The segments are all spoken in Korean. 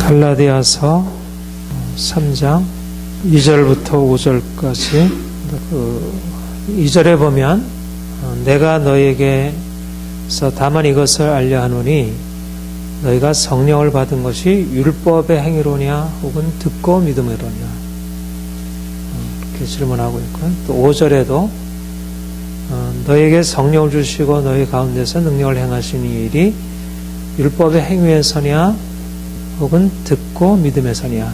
갈라디아서 3장 2절부터 5절까지 2절에 보면 내가 너에게서 다만 이것을 알려 하노니 너희가 성령을 받은 것이 율법의 행위로냐 혹은 듣고 믿음이로냐 이렇게 질문하고 있고요. 또 5절에도 너에게 성령을 주시고 너희 가운데서 능력을 행하시는 일이 율법의 행위에서냐 혹은 듣고 믿음에서냐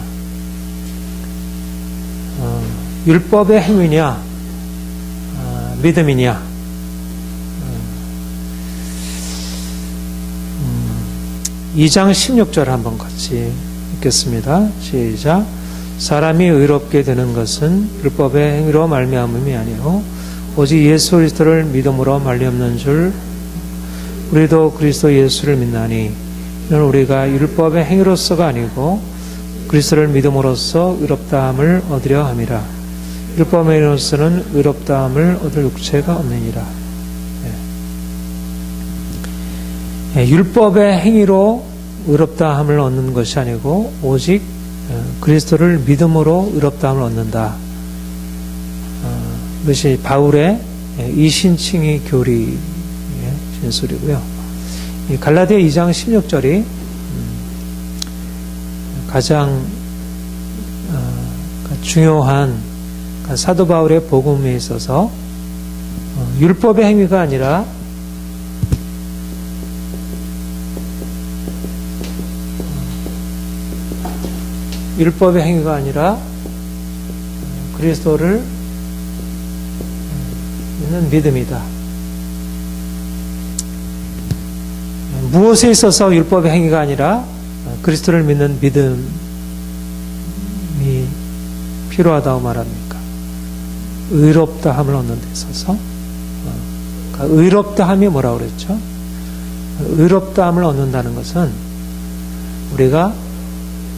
율법의 행위냐 믿음이냐 2장 16절 한번 같이 읽겠습니다. 시작. 사람이 의롭게 되는 것은 율법의 행위로 말미암음이 아니요 오직 예수 그리스도를 믿음으로 말미암는 줄 우리도 그리스도 예수를 믿나니 이는 우리가 율법의 행위로서가 아니고 그리스도를 믿음으로써 의롭다함을 얻으려 함이라. 율법의 행위로서는 의롭다함을 얻을 육체가 없느니라. 율법의 행위로 의롭다함을 얻는 것이 아니고 오직 그리스도를 믿음으로 의롭다함을 얻는다. 이것이 바울의 이신칭의 교리의 진술이고요. 갈라디아 2장 16절이 가장 중요한 사도 바울의 복음에 있어서 율법의 행위가 아니라 율법의 행위가 아니라 그리스도를 믿는 믿음이다. 무엇에 있어서 율법의 행위가 아니라 그리스도를 믿는 믿음이 필요하다고 말합니까? 의롭다함을 얻는 데 있어서 의롭다함이 뭐라고 그랬죠? 의롭다함을 얻는다는 것은 우리가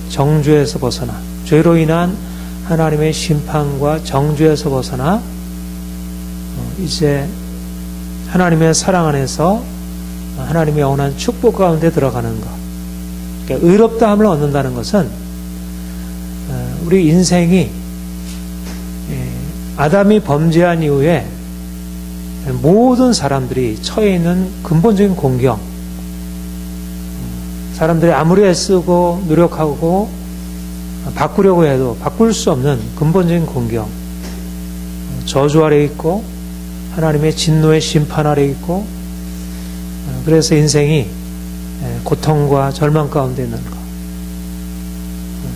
정죄에서 벗어나 죄로 인한 하나님의 심판과 정죄에서 벗어나 이제 하나님의 사랑 안에서 하나님의 영원한 축복 가운데 들어가는 것. 그러니까 의롭다함을 얻는다는 것은 우리 인생이 아담이 범죄한 이후에 모든 사람들이 처해 있는 근본적인 공경, 사람들이 아무리 애쓰고 노력하고 바꾸려고 해도 바꿀 수 없는 근본적인 공경, 저주 아래 있고 하나님의 진노의 심판 아래 있고 그래서 인생이 고통과 절망 가운데 있는 것.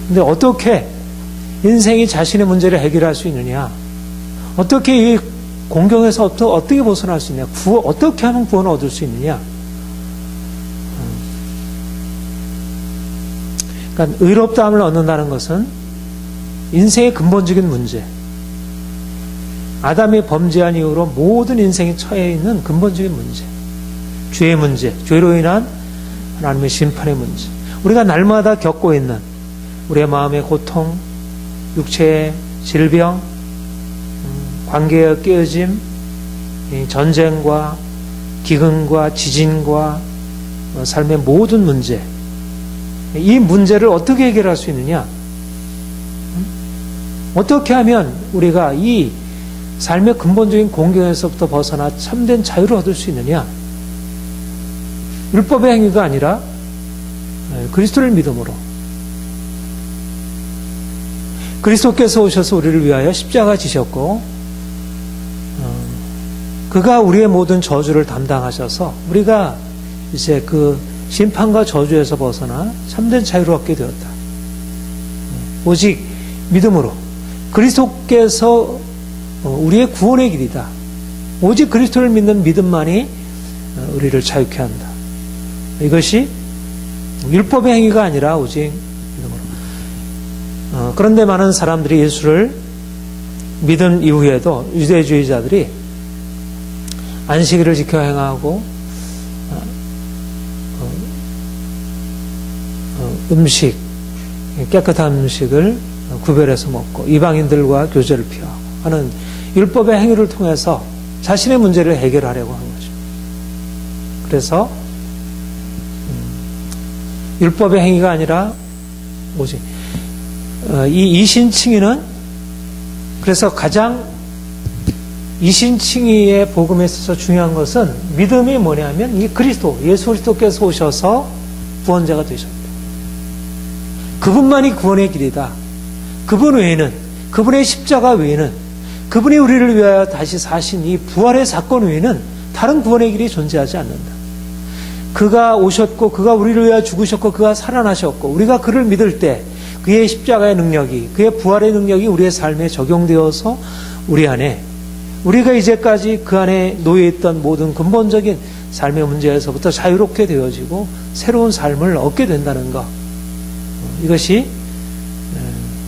근데 어떻게 인생이 자신의 문제를 해결할 수 있느냐? 어떻게 이 공경에서 어떻게 벗어날 수 있느냐? 어떻게 하면 구원을 얻을 수 있느냐? 그러니까 의롭다함을 얻는다는 것은 인생의 근본적인 문제, 아담이 범죄한 이후로 모든 인생이 처해 있는 근본적인 문제, 죄의 문제, 죄로 인한 하나님의 심판의 문제, 우리가 날마다 겪고 있는 우리의 마음의 고통, 육체의 질병, 관계의 깨어짐, 전쟁과 기근과 지진과 삶의 모든 문제, 이 문제를 어떻게 해결할 수 있느냐? 어떻게 하면 우리가 이 삶의 근본적인 공경에서부터 벗어나 참된 자유를 얻을 수 있느냐? 율법의 행위가 아니라 그리스도를 믿음으로. 그리스도께서 오셔서 우리를 위하여 십자가 지셨고 그가 우리의 모든 저주를 담당하셔서 우리가 이제 그 심판과 저주에서 벗어나 참된 자유를 얻게 되었다. 오직 믿음으로 그리스도께서 우리의 구원의 길이다. 오직 그리스도를 믿는 믿음만이 우리를 자유케 한다. 이것이 율법의 행위가 아니라 오직 믿음으로. 그런데 많은 사람들이 예수를 믿은 이후에도 유대주의자들이 안식일을 지켜 행하고 음식, 깨끗한 음식을 구별해서 먹고 이방인들과 교제를 피하고 하는 율법의 행위를 통해서 자신의 문제를 해결하려고 한 거죠. 그래서 율법의 행위가 아니라 오직. 이 이신칭의는 그래서 가장 이신칭의의 복음에 있어서 중요한 것은 믿음이 뭐냐면 이 그리스도, 예수 그리스도께서 오셔서 구원자가 되셨다. 그분만이 구원의 길이다. 그분 외에는, 그분의 십자가 외에는, 그분이 우리를 위하여 다시 사신 이 부활의 사건 외에는 다른 구원의 길이 존재하지 않는다. 그가 오셨고 그가 우리를 위하여 죽으셨고 그가 살아나셨고 우리가 그를 믿을 때 그의 십자가의 능력이, 그의 부활의 능력이 우리의 삶에 적용되어서 우리 안에, 우리가 이제까지 그 안에 놓여있던 모든 근본적인 삶의 문제에서부터 자유롭게 되어지고 새로운 삶을 얻게 된다는 것, 이것이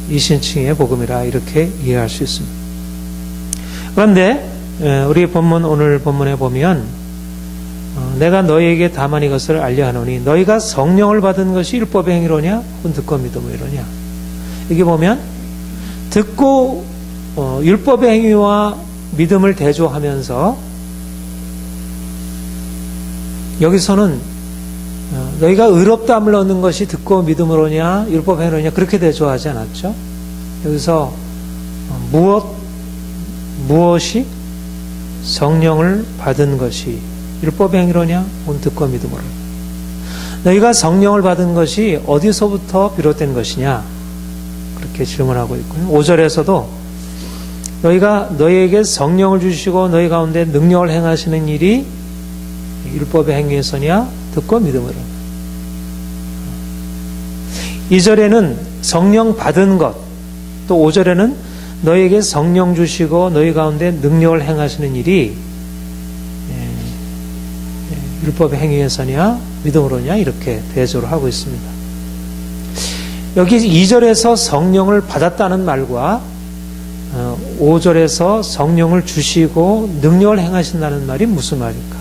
이신칭의 복음이라 이렇게 이해할 수 있습니다. 그런데 우리 본문, 오늘 본문에 보면 내가 너희에게 다만 이것을 알려하노니 너희가 성령을 받은 것이 율법의 행위로냐 혹은 듣고 믿음이로냐. 여기 보면 듣고 율법의 행위와 믿음을 대조하면서 여기서는 너희가 의롭다함을 얻는 것이 듣고 믿음으로냐 율법의 행위로냐 그렇게 대조하지 않았죠. 여기서 무엇이 성령을 받은 것이 율법의 행위로냐 혹은 듣고 믿음으로. 너희가 성령을 받은 것이 어디서부터 비롯된 것이냐 그렇게 질문하고 있고요. 5절에서도 너희가 너희에게 성령을 주시고 너희 가운데 능력을 행하시는 일이 율법의 행위에서냐 듣고 믿음으로. 2절에는 성령 받은 것, 또 5절에는 너희에게 성령 주시고 너희 가운데 능력을 행하시는 일이 율법의 행위에서냐 믿음으로냐 이렇게 대조를 하고 있습니다. 여기 2절에서 성령을 받았다는 말과 5절에서 성령을 주시고 능력을 행하신다는 말이 무슨 말일까?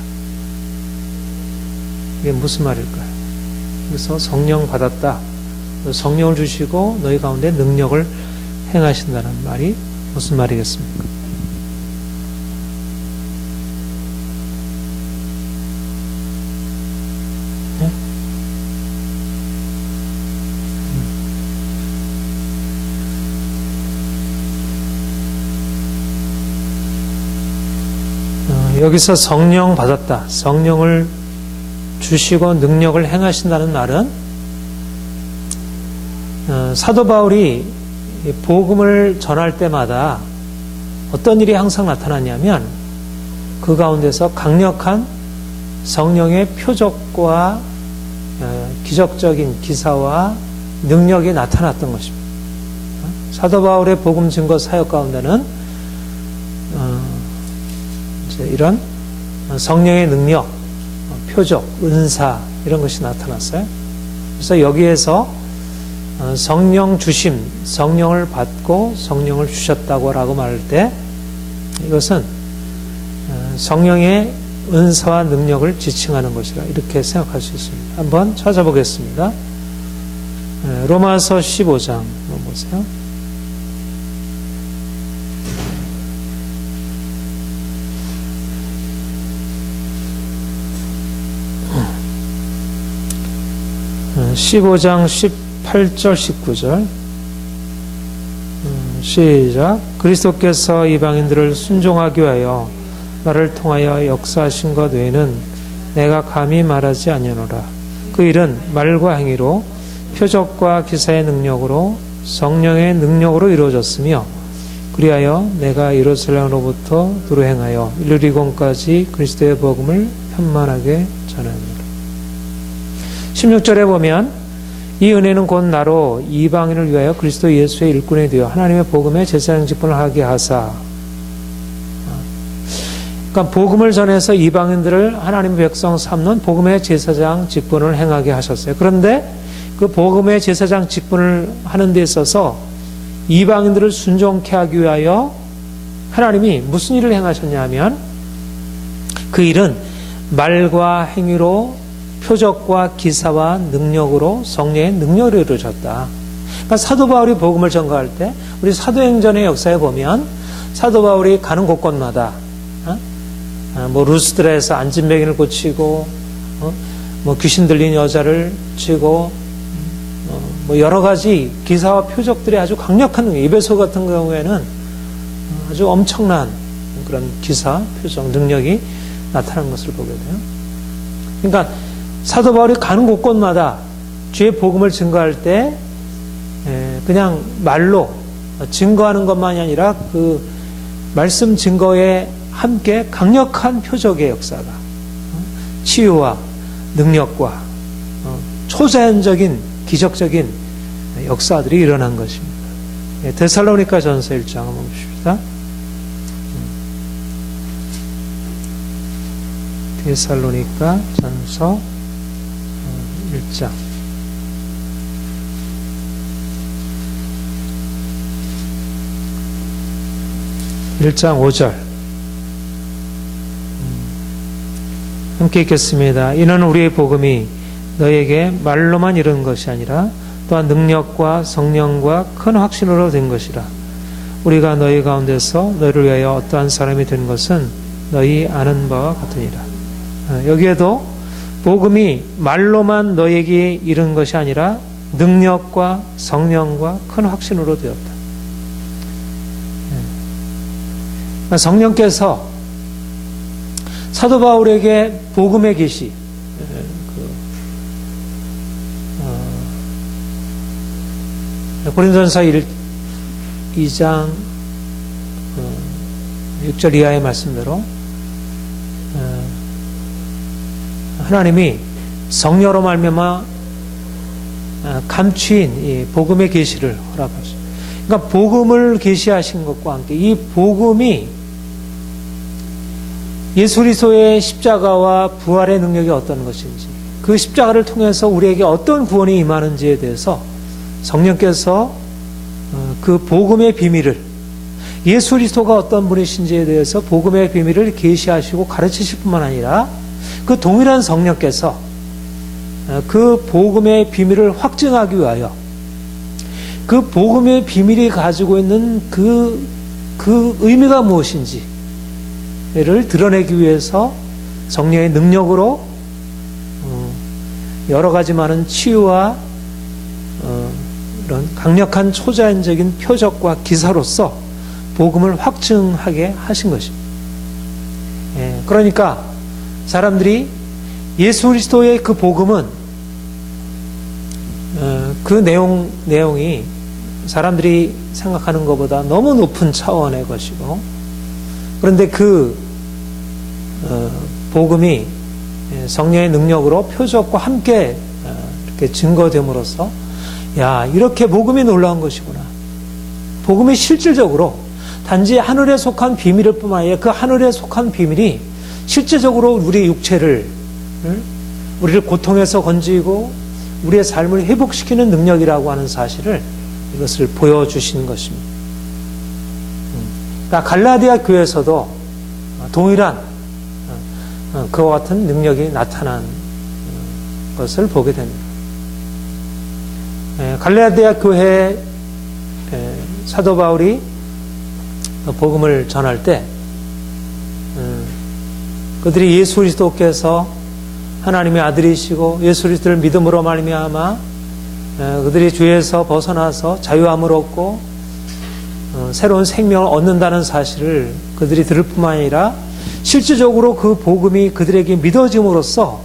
이게 무슨 말일까요? 그래서 성령 받았다, 성령을 주시고 너희 가운데 능력을 행하신다는 말이 무슨 말이겠습니까? 네? 여기서 성령 받았다, 성령을 주시고 능력을 행하신다는 말은 사도 바울이 복음을 전할 때마다 어떤 일이 항상 나타났냐면 그 가운데서 강력한 성령의 표적과 기적적인 기사와 능력이 나타났던 것입니다. 사도 바울의 복음 증거 사역 가운데는 이런 성령의 능력, 표적, 은사 이런 것이 나타났어요. 그래서 여기에서 성령 주심, 성령을 받고 성령을 주셨다고 라고 말할 때 이것은 성령의 은사와 능력을 지칭하는 것이라 이렇게 생각할 수 있습니다. 한번 찾아보겠습니다. 로마서 15장 한번 보세요. 음. 15장 18절 19절 시작. 그리스도께서 이방인들을 순종하기 위하여 나를 통하여 역사하신 것 외에는 내가 감히 말하지 아니하노라. 그 일은 말과 행위로 표적과 기사의 능력으로 성령의 능력으로 이루어졌으며 그리하여 내가 예루살렘으로부터 두루 행하여 일루리곤까지 그리스도의 복음을 편만하게 전합니다. 16절에 보면 이 은혜는 곧 나로 이방인을 위하여 그리스도 예수의 일꾼이 되어 하나님의 복음의 제사장 직분을 하게 하사. 그러니까 복음을 전해서 이방인들을 하나님의 백성 삼는 복음의 제사장 직분을 행하게 하셨어요. 그런데 그 복음의 제사장 직분을 하는 데 있어서 이방인들을 순종케 하기 위하여 하나님이 무슨 일을 행하셨냐 하면 그 일은 말과 행위로 표적과 기사와 능력으로 성령의 능력으로 이루어졌다. 그러니까 사도 바울이 복음을 전가할 때 우리 사도행전의 역사에 보면 사도 바울이 가는 곳곳마다 뭐 루스드라에서 안진뱅이를 고치고 뭐 귀신 들린 여자를 치고 뭐 여러 가지 기사와 표적들이 아주 강력한 에베소 같은 경우에는 아주 엄청난 그런 기사, 표적, 능력이 나타나는 것을 보게 돼요. 그러니까 사도 바울이 가는 곳곳마다 주의 복음을 증거할 때 그냥 말로 증거하는 것만이 아니라 그 말씀 증거에 함께 강력한 표적의 역사가 치유와 능력과 초자연적인 기적적인 역사들이 일어난 것입니다. 데살로니가 전서 1장 한번 보십시다. 데살로니가 전서 1장 1장 5절 함께 읽겠습니다. 이는 우리의 복음이 너에게 말로만 이른 것이 아니라 또한 능력과 성령과 큰 확신으로 된 것이라. 우리가 너희 가운데서 너희를 위하여 어떠한 사람이 된 것은 너희 아는 바와 같으니라. 여기에도 복음이 말로만 너에게 이른 것이 아니라 능력과 성령과 큰 확신으로 되었다. 성령께서 사도 바울에게 복음의 계시, 고린도전서 2장 6절 이하의 말씀대로 하나님이 성령으로 말미암아 감추인 이 복음의 계시를 허락하셨습니다. 그러니까 복음을 계시하신 것과 함께 이 복음이 예수 그리스도의 십자가와 부활의 능력이 어떤 것인지, 그 십자가를 통해서 우리에게 어떤 구원이 임하는지에 대해서 성령께서 그 복음의 비밀을, 예수 그리스도가 어떤 분이신지에 대해서 복음의 비밀을 계시하시고 가르치실 뿐만 아니라 그 동일한 성령께서 그 복음의 비밀을 확증하기 위하여 그 복음의 비밀이 가지고 있는 그 의미가 무엇인지를 드러내기 위해서 성령의 능력으로 여러 가지 많은 치유와 이런 강력한 초자연적인 표적과 기사로서 복음을 확증하게 하신 것입니다. 그러니까 사람들이 예수 그리스도의 그 복음은 그 내용이 사람들이 생각하는 것보다 너무 높은 차원의 것이고, 그런데 그 복음이 성령의 능력으로 표적과 함께 이렇게 증거됨으로써 야, 이렇게 복음이 놀라운 것이구나. 복음이 실질적으로 단지 하늘에 속한 비밀일 뿐만 아니라 그 하늘에 속한 비밀이 실제적으로 우리 육체를, 우리를 고통에서 건지고 우리의 삶을 회복시키는 능력이라고 하는 사실을 이것을 보여주신 것입니다. 그러니까 갈라디아 교회에서도 동일한 그와 같은 능력이 나타난 것을 보게 됩니다. 갈라디아 교회 사도 바울이 복음을 전할 때 그들이 예수 그리스도께서 하나님의 아들이시고 예수 그리스도를 믿음으로 말미암아 그들이 죄에서 벗어나서 자유함을 얻고 새로운 생명을 얻는다는 사실을 그들이 들을 뿐만 아니라 실질적으로 그 복음이 그들에게 믿어짐으로써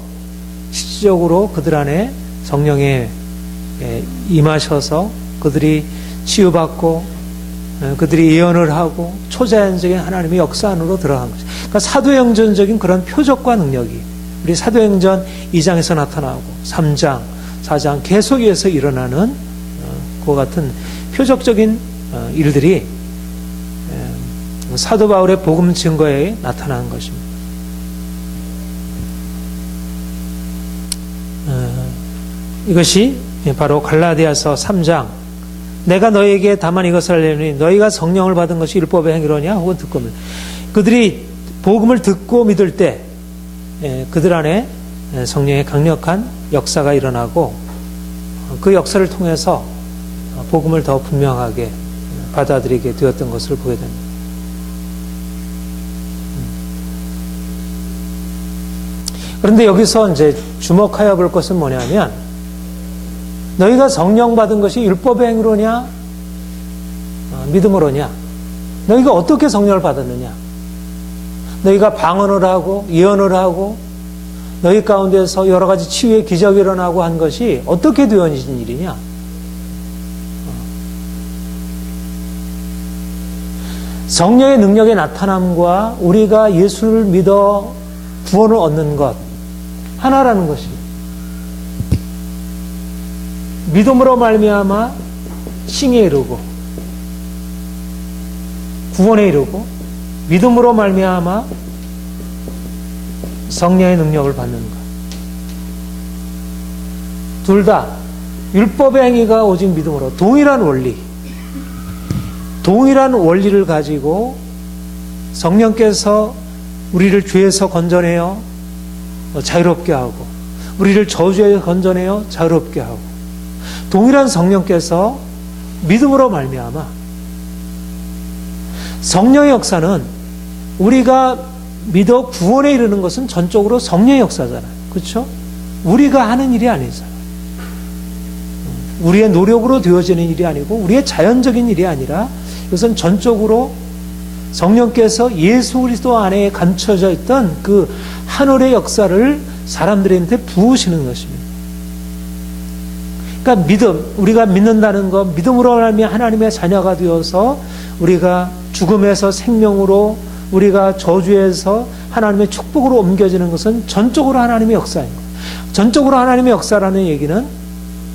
실질적으로 그들 안에 성령에 임하셔서 그들이 치유받고 그들이 예언을 하고 초자연적인 하나님의 역사 안으로 들어간 것이죠. 그러니까 사도행전적인 그런 표적과 능력이 우리 사도행전 2장에서 나타나고 3장, 4장 계속해서 일어나는 그와 같은 표적적인 일들이 사도 바울의 복음 증거에 나타난 것입니다. 이것이 바로 갈라디아서 3장 내가 너희에게 다만 이것을 알려니 너희가 성령을 받은 것이 율법의 행위로냐 혹은 듣고 그들이 복음을 듣고 믿을 때 그들 안에 성령의 강력한 역사가 일어나고 그 역사를 통해서 복음을 더 분명하게 받아들이게 되었던 것을 보게 됩니다. 그런데 여기서 이제 주목하여 볼 것은 뭐냐면 너희가 성령 받은 것이 율법의 행위로냐? 믿음으로냐? 너희가 어떻게 성령을 받았느냐? 너희가 방언을 하고 예언을 하고 너희 가운데서 여러 가지 치유의 기적이 일어나고 한 것이 어떻게 되어진 일이냐? 성령의 능력의 나타남과 우리가 예수를 믿어 구원을 얻는 것 하나라는 것이 믿음으로 말미암아 칭에 이르고 구원에 이르고 믿음으로 말미암아 성령의 능력을 받는 것. 둘 다 율법의 행위가 오직 믿음으로 동일한 원리를 가지고 성령께서 우리를 죄에서 건져내어 자유롭게 하고 우리를 저주에서 건져내어 자유롭게 하고 동일한 성령께서 믿음으로 말미암아 성령의 역사는 우리가 믿어 구원에 이르는 것은 전적으로 성령의 역사잖아요. 그렇죠? 우리가 하는 일이 아니잖아요. 우리의 노력으로 되어지는 일이 아니고 우리의 자연적인 일이 아니라 이것은 전적으로 성령께서 예수 그리스도 안에 감춰져 있던 그 하늘의 역사를 사람들한테 부으시는 것입니다. 그러니까 믿음, 우리가 믿는다는 것, 믿음으로 말미암아 하나님의 자녀가 되어서 우리가 죽음에서 생명으로 우리가 저주에서 하나님의 축복으로 옮겨지는 것은 전적으로 하나님의 역사인 거예요. 전적으로 하나님의 역사라는 얘기는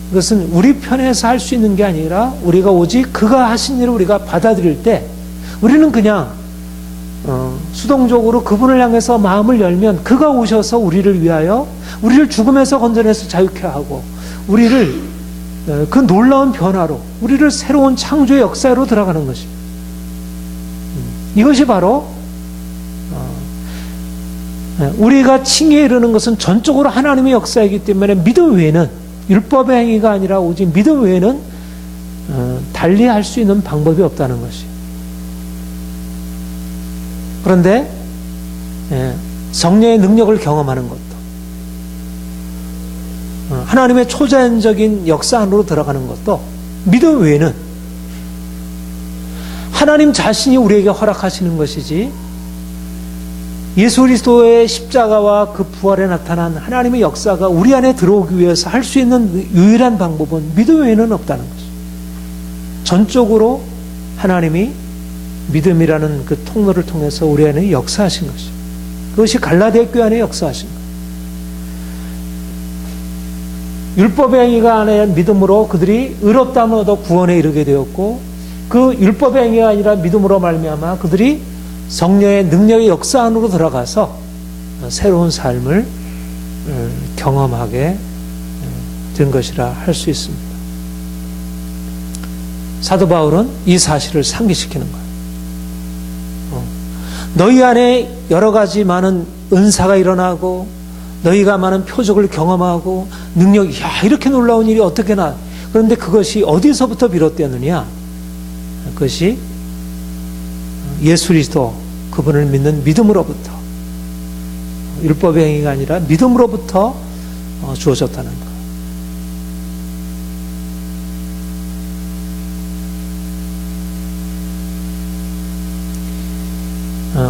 그것은 우리 편에서 할 수 있는 게 아니라 우리가 오직 그가 하신 일을 우리가 받아들일 때 우리는 그냥 수동적으로 그분을 향해서 마음을 열면 그가 오셔서 우리를 위하여 우리를 죽음에서 건져내서 자유케 하고 우리를 그 놀라운 변화로 우리를 새로운 창조의 역사로 들어가는 것입니다. 이것이 바로 우리가 칭에 이르는 것은 전적으로 하나님의 역사이기 때문에 믿음 외에는 율법의 행위가 아니라 오직 믿음 외에는 달리 할 수 있는 방법이 없다는 것이에요. 그런데 성령의 능력을 경험하는 것도 하나님의 초자연적인 역사 안으로 들어가는 것도 믿음 외에는 하나님 자신이 우리에게 허락하시는 것이지 예수 그리스도의 십자가와 그 부활에 나타난 하나님의 역사가 우리 안에 들어오기 위해서 할 수 있는 유일한 방법은 믿음 외에는 없다는 것이죠. 전적으로 하나님이 믿음이라는 그 통로를 통해서 우리 안에 역사하신 것이죠. 그것이 갈라디아 교회 안에 역사하신 것이죠. 율법의 행위가 아니라 믿음으로 그들이 의롭다함을 얻어 구원에 이르게 되었고 그 율법의 행위가 아니라 믿음으로 말미암아 그들이 성령의 능력의 역사 안으로 들어가서 새로운 삶을 경험하게 된 것이라 할 수 있습니다. 사도 바울은 이 사실을 상기시키는 거예요. 너희 안에 여러 가지 많은 은사가 일어나고 너희가 많은 표적을 경험하고 능력이 이렇게 놀라운 일이 어떻게 나 그런데 그것이 어디서부터 비롯되느냐 그것이 예수 그리스도 그분을 믿는 믿음으로부터 율법의 행위가 아니라 믿음으로부터 주어졌다는 것.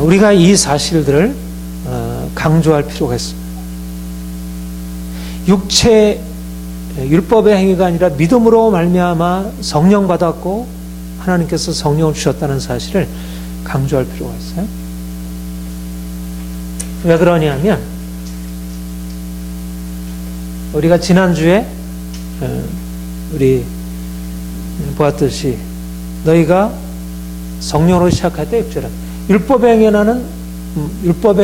우리가 이 사실들을 강조할 필요가 있습니다. 율법의 행위가 아니라 믿음으로 말미암아 성령 받았고 하나님께서 성령을 주셨다는 사실을 강조할 필요가 있어요. 왜 그러냐면 우리가 지난주에 우리 보았듯이 너희가 성령으로 시작할 때 6절은 율법의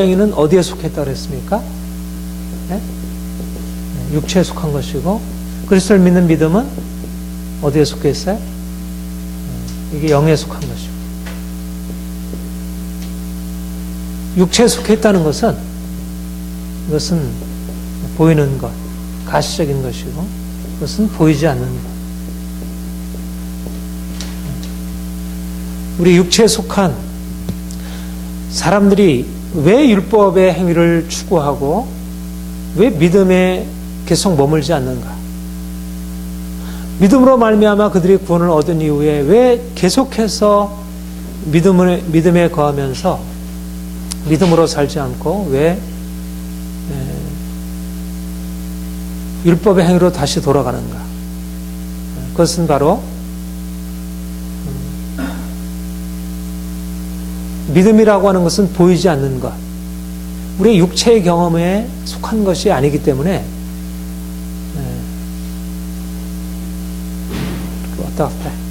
행위는 어디에 속했다고 그랬습니까? 네? 육체에 속한 것이고 그리스도를 믿는 믿음은 어디에 속해 있어요? 이게 영에 속한 것이고 육체에 속해 있다는 것은 이것은 보이는 것, 가시적인 것이고 그것은 보이지 않는 것. 우리 육체에 속한 사람들이 왜 율법의 행위를 추구하고 왜 믿음에 계속 머물지 않는가? 믿음으로 말미암아 그들이 구원을 얻은 이후에 왜 계속해서 믿음에 거하면서 믿음으로 살지 않고 왜 율법의 행위로 다시 돌아가는가? 그것은 바로 믿음이라고 하는 것은 보이지 않는 것, 우리의 육체의 경험에 속한 것이 아니기 때문에 왔다 갔다 해.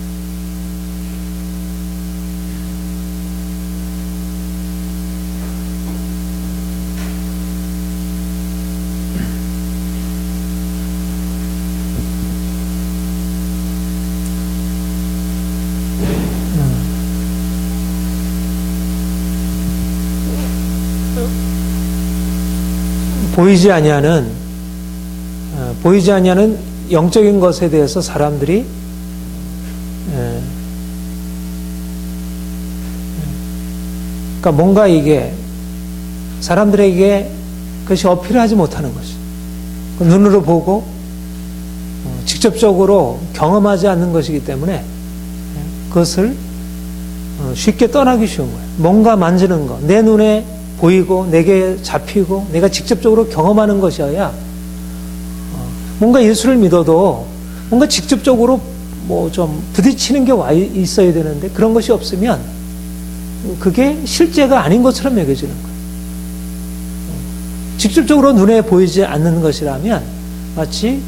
보이지 아니하는 영적인 것에 대해서 사람들이 그러니까 뭔가 이게 사람들에게 그것이 어필하지 못하는 것이 눈으로 보고 직접적으로 경험하지 않는 것이기 때문에 그것을 쉽게 떠나기 쉬운 거예요. 뭔가 만지는 것, 내 눈에 보이고 내게 잡히고 내가 직접적으로 경험하는 것이어야 뭔가 예수를 믿어도 뭔가 직접적으로 뭐 좀 부딪히는 게 와 있어야 되는데 그런 것이 없으면 그게 실제가 아닌 것처럼 여겨지는 거예요. 직접적으로 눈에 보이지 않는 것이라면 마치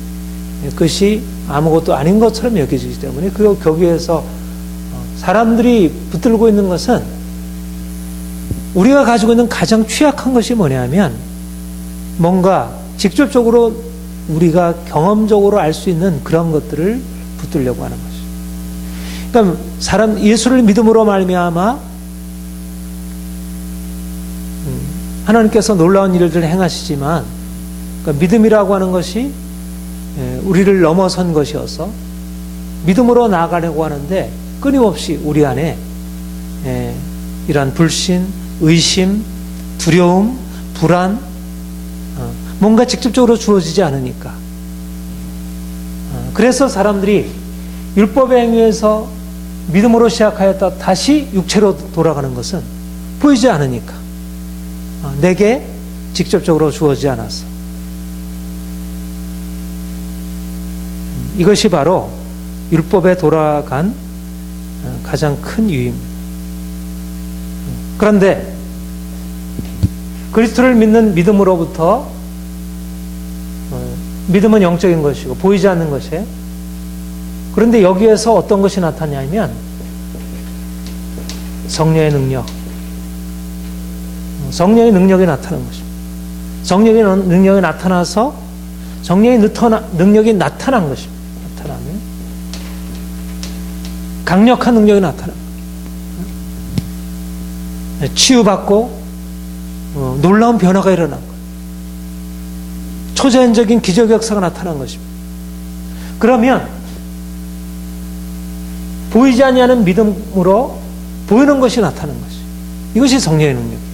그것이 아무것도 아닌 것처럼 여겨지기 때문에 거기에서 사람들이 붙들고 있는 것은 우리가 가지고 있는 가장 취약한 것이 뭐냐면 뭔가 직접적으로 우리가 경험적으로 알 수 있는 그런 것들을 붙들려고 하는 것이죠. 그러니까 예수를 믿음으로 말미암아 하나님께서 놀라운 일들을 행하시지만 그러니까 믿음이라고 하는 것이 우리를 넘어선 것이어서 믿음으로 나아가려고 하는데 끊임없이 우리 안에 이러한 불신, 의심, 두려움, 불안, 뭔가 직접적으로 주어지지 않으니까. 그래서 사람들이 율법의 행위에서 믿음으로 시작하였다 다시 육체로 돌아가는 것은 보이지 않으니까. 내게 직접적으로 주어지지 않았어. 이것이 바로 율법에 돌아간 가장 큰 이유입니다. 그런데 그리스도를 믿는 믿음으로부터 믿음은 영적인 것이고 보이지 않는 것이에요. 그런데 여기에서 어떤 것이 나타나냐면 성령의 능력이 나타나는 것입니다. 성령의 능력이 나타나서 성령의 능력이 나타난 것입니다. 나타나면 강력한 능력이 나타나는 거예요. 치유받고 놀라운 변화가 일어난 거예요. 초자연적인 기적 역사가 나타난 것입니다. 그러면 보이지 아니하는 믿음으로 보이는 것이 나타나는 것이죠. 이것이 성령의 능력이에요.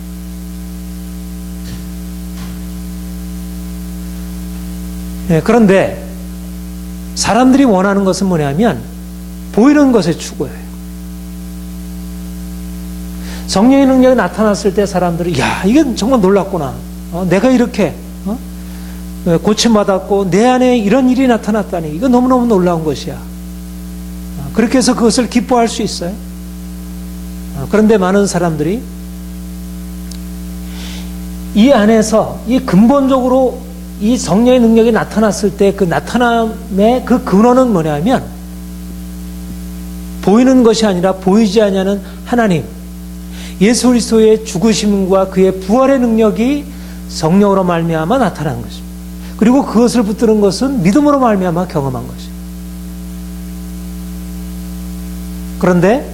그런데 사람들이 원하는 것은 뭐냐면 보이는 것에 추구해요. 성령의 능력이 나타났을 때 사람들이 야 이게 정말 놀랍구나. 내가 이렇게 고침받았고 내 안에 이런 일이 나타났다니 이거 너무너무 놀라운 것이야. 그렇게 해서 그것을 기뻐할 수 있어요. 그런데 많은 사람들이 이 안에서 이 근본적으로 이 성령의 능력이 나타났을 때 그 나타남의 그 근원은 뭐냐면 보이는 것이 아니라 보이지 아니하는 하나님, 예수 그리스도의 죽으심과 그의 부활의 능력이 성령으로 말미암아 나타난 것입니다. 그리고 그것을 붙드는 것은 믿음으로 말미암아 경험한 것입니다. 그런데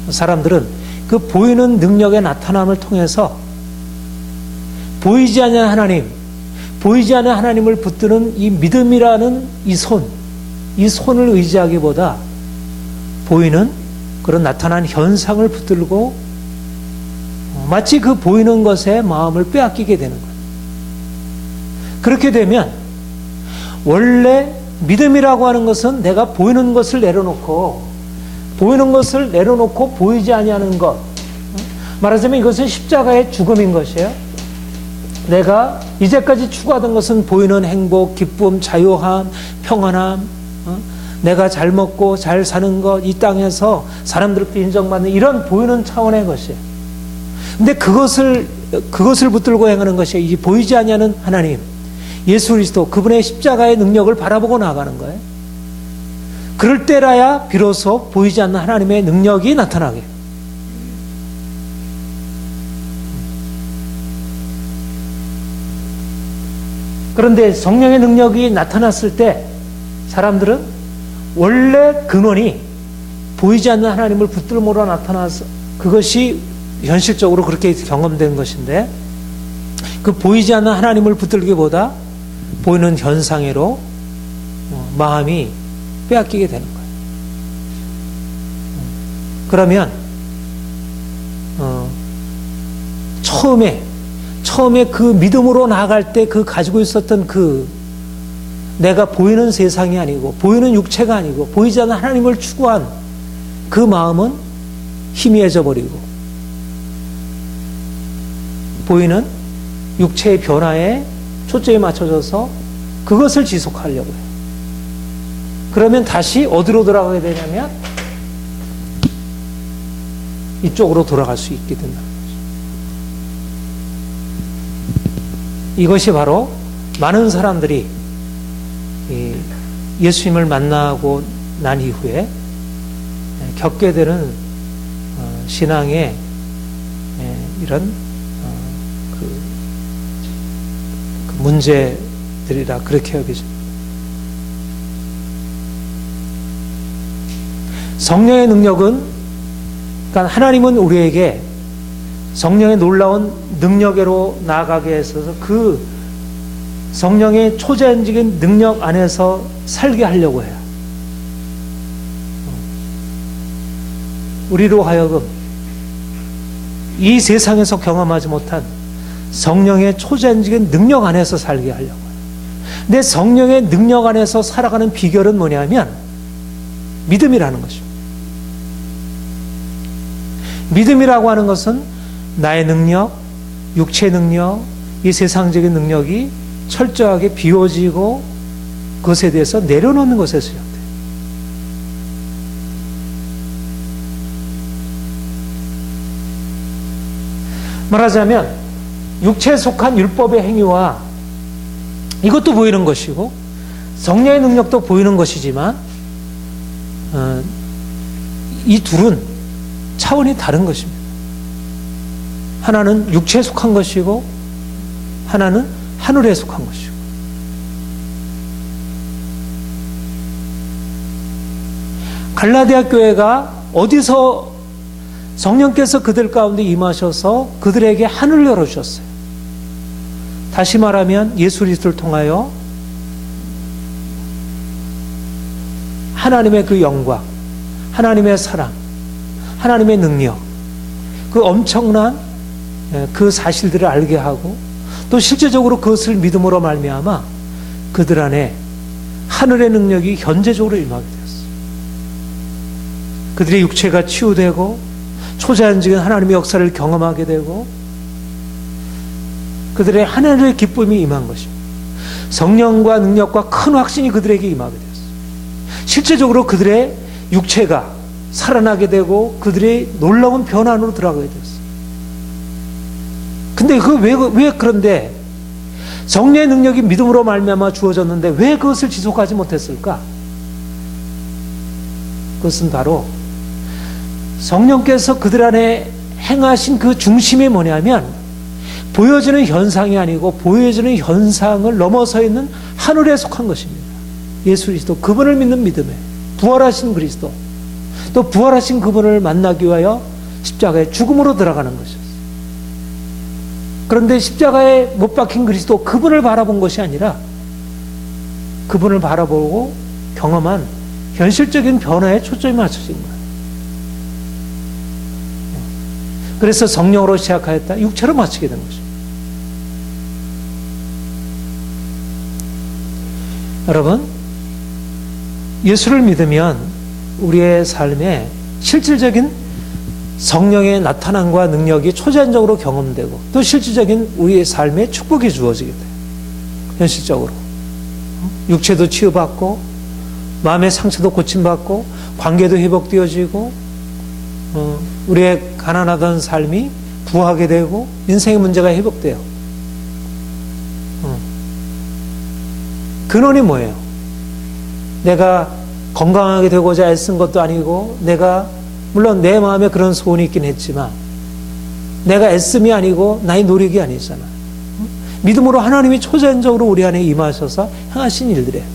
사람들은 그 보이는 능력의 나타남을 통해서 보이지 않는 하나님, 보이지 않는 하나님을 붙드는 이 믿음이라는 이 손을 의지하기보다 보이는 그런 나타난 현상을 붙들고 마치 그 보이는 것에 마음을 빼앗기게 되는 거예요. 그렇게 되면 원래 믿음이라고 하는 것은 내가 보이는 것을 내려놓고 보이지 아니하는 것. 말하자면 이것은 십자가의 죽음인 것이에요. 내가 이제까지 추구하던 것은 보이는 행복, 기쁨, 자유함, 평안함, 내가 잘 먹고 잘 사는 것, 이 땅에서 사람들께 인정받는 이런 보이는 차원의 것이에요. 근데 그것을 붙들고 행하는 것이 이 보이지 아니하는 하나님, 예수 그리스도, 그분의 십자가의 능력을 바라보고 나아가는 거예요. 그럴 때라야 비로소 보이지 않는 하나님의 능력이 나타나게. 그런데 성령의 능력이 나타났을 때 사람들은 원래 근원이 보이지 않는 하나님을 붙들므로 나타나서 그것이 현실적으로 그렇게 경험된 것인데, 그 보이지 않는 하나님을 붙들기보다 보이는 현상으로 마음이 빼앗기게 되는 거예요. 그러면 처음에 그 믿음으로 나아갈 때 그 가지고 있었던 그 내가 보이는 세상이 아니고 보이는 육체가 아니고 보이지 않는 하나님을 추구한 그 마음은 희미해져 버리고 보이는 육체의 변화에 초점이 맞춰져서 그것을 지속하려고 해요. 그러면 다시 어디로 돌아가게 되냐면 이쪽으로 돌아갈 수 있게 된다는 거죠. 이것이 바로 많은 사람들이 예수님을 만나고 난 이후에 겪게 되는 신앙의 이런 그 문제들이라 그렇게 여겨집니다. 성령의 능력은, 그러니까 하나님은 우리에게 성령의 놀라운 능력으로 나아가게 해서 그 성령의 초자연적인 능력 안에서 살게 하려고 해요. 우리로 하여금 이 세상에서 경험하지 못한 성령의 초자연적인 능력 안에서 살게 하려고 해요. 근데 성령의 능력 안에서 살아가는 비결은 뭐냐면 믿음이라는 것입니다. 믿음이라고 하는 것은 나의 능력, 육체의 능력, 이 세상적인 능력이 철저하게 비워지고 그것에 대해서 내려놓는 것에서 시작돼요. 말하자면 육체에 속한 율법의 행위와 이것도 보이는 것이고 성령의 능력도 보이는 것이지만 이 둘은 차원이 다른 것입니다. 하나는 육체에 속한 것이고 하나는 하늘에 속한 것이고. 갈라디아 교회가 어디서 성령께서 그들 가운데 임하셔서 그들에게 하늘을 열어주셨어요. 다시 말하면 예수 그리스도를 통하여 하나님의 그 영광, 하나님의 사랑, 하나님의 능력, 그 엄청난 그 사실들을 알게 하고 또 실제적으로 그것을 믿음으로 말미암아 그들 안에 하늘의 능력이 현재적으로 임하게 되었어요. 그들의 육체가 치유되고 초자연적인 하나님의 역사를 경험하게 되고 그들의 하늘의 기쁨이 임한 것입니다. 성령과 능력과 큰 확신이 그들에게 임하게 되었어요. 실제적으로 그들의 육체가 살아나게 되고 그들의 놀라운 변화로 들어가게 되었어요. 근데 왜 그런데 성령의 능력이 믿음으로 말미암아 주어졌는데 왜 그것을 지속하지 못했을까? 그것은 바로 성령께서 그들 안에 행하신 그 중심이 뭐냐면 보여지는 현상이 아니고 보여지는 현상을 넘어서 있는 하늘에 속한 것입니다. 예수 그리스도, 그분을 믿는 믿음에 부활하신 그리스도, 또 부활하신 그분을 만나기 위하여 십자가의 죽음으로 들어가는 것이었어요. 그런데 십자가에 못 박힌 그리스도, 그분을 바라본 것이 아니라 그분을 바라보고 경험한 현실적인 변화에 초점이 맞춰진 거예요. 그래서 성령으로 시작하였다 육체로 마치게 된 것입니다. 여러분, 예수를 믿으면 우리의 삶에 실질적인 성령의 나타남과 능력이 초자연적으로 경험되고 또 실질적인 우리의 삶에 축복이 주어지게 돼요. 현실적으로. 육체도 치유받고 마음의 상처도 고침받고 관계도 회복되어지고 우리의 가난하던 삶이 부하게 되고 인생의 문제가 회복돼요. 근원이 뭐예요? 내가 건강하게 되고자 애쓴 것도 아니고 내가 물론 내 마음에 그런 소원이 있긴 했지만 내가 애씀이 아니고 나의 노력이 아니잖아. 믿음으로 하나님이 초자연적으로 우리 안에 임하셔서 행하신 일들이에요.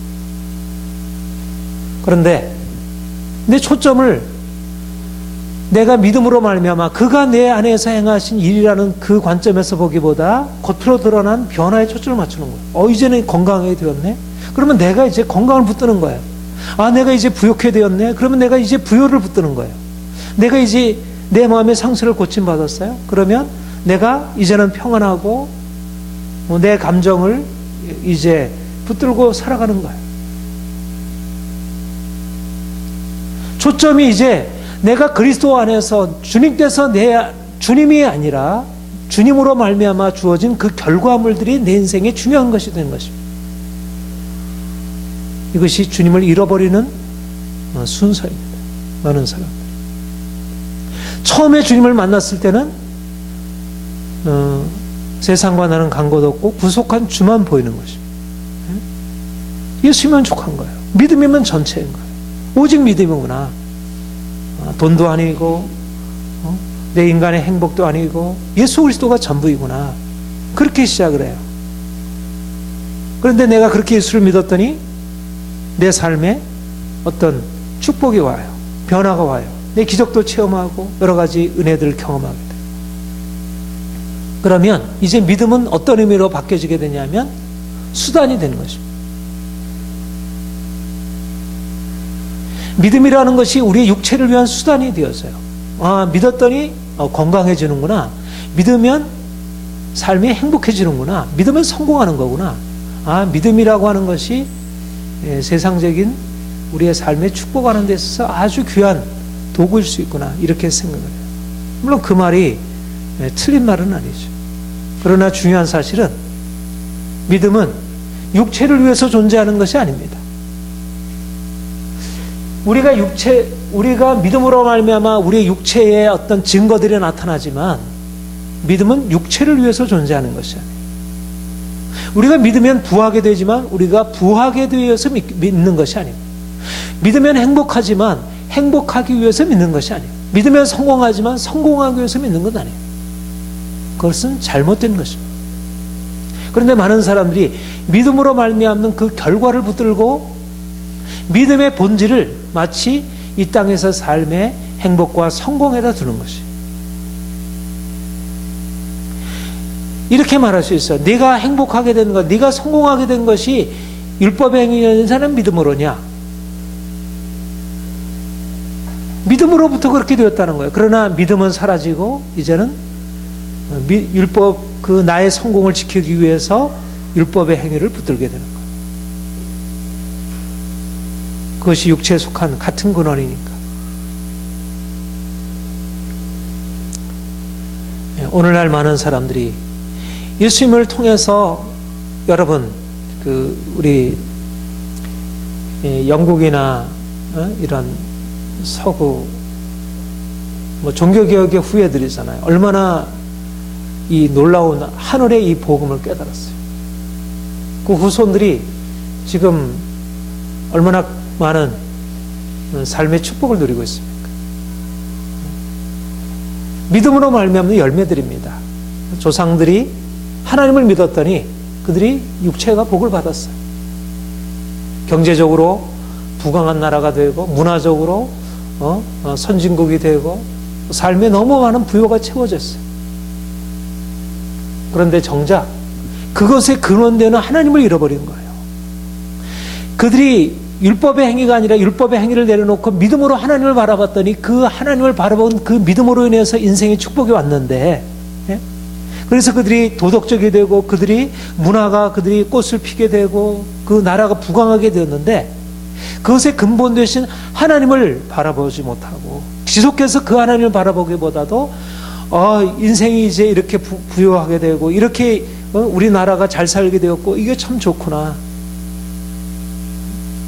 그런데 내 초점을 내가 믿음으로 말미암아 그가 내 안에서 행하신 일이라는 그 관점에서 보기보다 겉으로 드러난 변화에 초점을 맞추는 거예요. 이제는 건강하게 되었네? 그러면 내가 이제 건강을 붙드는 거예요. 내가 이제 부욕해 되었네? 그러면 내가 이제 부요를 붙드는 거예요. 내가 이제 내 마음의 상처를 고침받았어요? 그러면 내가 이제는 평안하고 내 감정을 이제 붙들고 살아가는 거예요. 초점이 이제 내가 그리스도 안에서 주님께서 주님이 아니라 주님으로 말미암아 주어진 그 결과물들이 내 인생에 중요한 것이 되는 것입니다. 이것이 주님을 잃어버리는 순서입니다. 많은 사람들이. 처음에 주님을 만났을 때는 세상과 나는 간 곳 없고 구속한 주만 보이는 것입니다. 예수면 족한 거예요. 믿음이면 전체인 거예요. 오직 믿음이구나. 돈도 아니고 내 인간의 행복도 아니고 예수 그리스도가 전부이구나. 그렇게 시작을 해요. 그런데 내가 그렇게 예수를 믿었더니 내 삶에 어떤 축복이 와요. 변화가 와요. 내 기적도 체험하고 여러 가지 은혜들을 경험하게 돼요. 그러면 이제 믿음은 어떤 의미로 바뀌어지게 되냐면 수단이 되는 것입니다. 믿음이라는 것이 우리의 육체를 위한 수단이 되어져요. 믿었더니 건강해지는구나. 믿으면 삶이 행복해지는구나. 믿으면 성공하는 거구나. 믿음이라고 하는 것이 세상적인 우리의 삶에 축복하는 데 있어서 아주 귀한 도구일 수 있구나. 이렇게 생각을 해요. 물론 그 말이 틀린 말은 아니죠. 그러나 중요한 사실은 믿음은 육체를 위해서 존재하는 것이 아닙니다. 우리가 믿음으로 말미암아 우리의 육체에 어떤 증거들이 나타나지만 믿음은 육체를 위해서 존재하는 것이 아니에요. 우리가 믿으면 부하게 되지만 우리가 부하게 되어서 믿는 것이 아니에요. 믿으면 행복하지만 행복하기 위해서 믿는 것이 아니에요. 믿으면 성공하지만 성공하기 위해서 믿는 건 아니에요. 그것은 잘못된 것입니다. 그런데 많은 사람들이 믿음으로 말미암는 그 결과를 붙들고 믿음의 본질을 마치 이 땅에서 삶의 행복과 성공에다 두는 것이. 이렇게 말할 수 있어요. 네가 행복하게 된 것, 네가 성공하게 된 것이 율법의 행위인 사람 믿음으로냐? 믿음으로부터 그렇게 되었다는 거예요. 그러나 믿음은 사라지고 이제는 율법, 그 나의 성공을 지키기 위해서 율법의 행위를 붙들게 되는 거예요. 그것이 육체에 속한 같은 근원이니까. 오늘날 많은 사람들이 예수님을 통해서 여러분 우리 영국이나 이런 서구 종교개혁의 후예들이잖아요. 얼마나 이 놀라운 하늘의 이 복음을 깨달았어요. 그 후손들이 지금 얼마나 많은 삶의 축복을 누리고 있습니까? 믿음으로 말미암는 열매들입니다. 조상들이 하나님을 믿었더니 그들이 육체가 복을 받았어요. 경제적으로 부강한 나라가 되고 문화적으로 선진국이 되고 삶에 너무 많은 부요가 채워졌어요. 그런데 정작 그것의 근원되는 하나님을 잃어버린 거예요. 그들이 율법의 행위가 아니라 율법의 행위를 내려놓고 믿음으로 하나님을 바라봤더니 그 하나님을 바라본 그 믿음으로 인해서 인생의 축복이 왔는데, 그래서 그들이 도덕적이 되고 그들이 문화가 그들이 꽃을 피게 되고 그 나라가 부강하게 되었는데, 그것의 근본 되신 하나님을 바라보지 못하고 지속해서 그 하나님을 바라보기보다도 인생이 이제 이렇게 부유하게 되고 이렇게 우리나라가 잘 살게 되었고 이게 참 좋구나.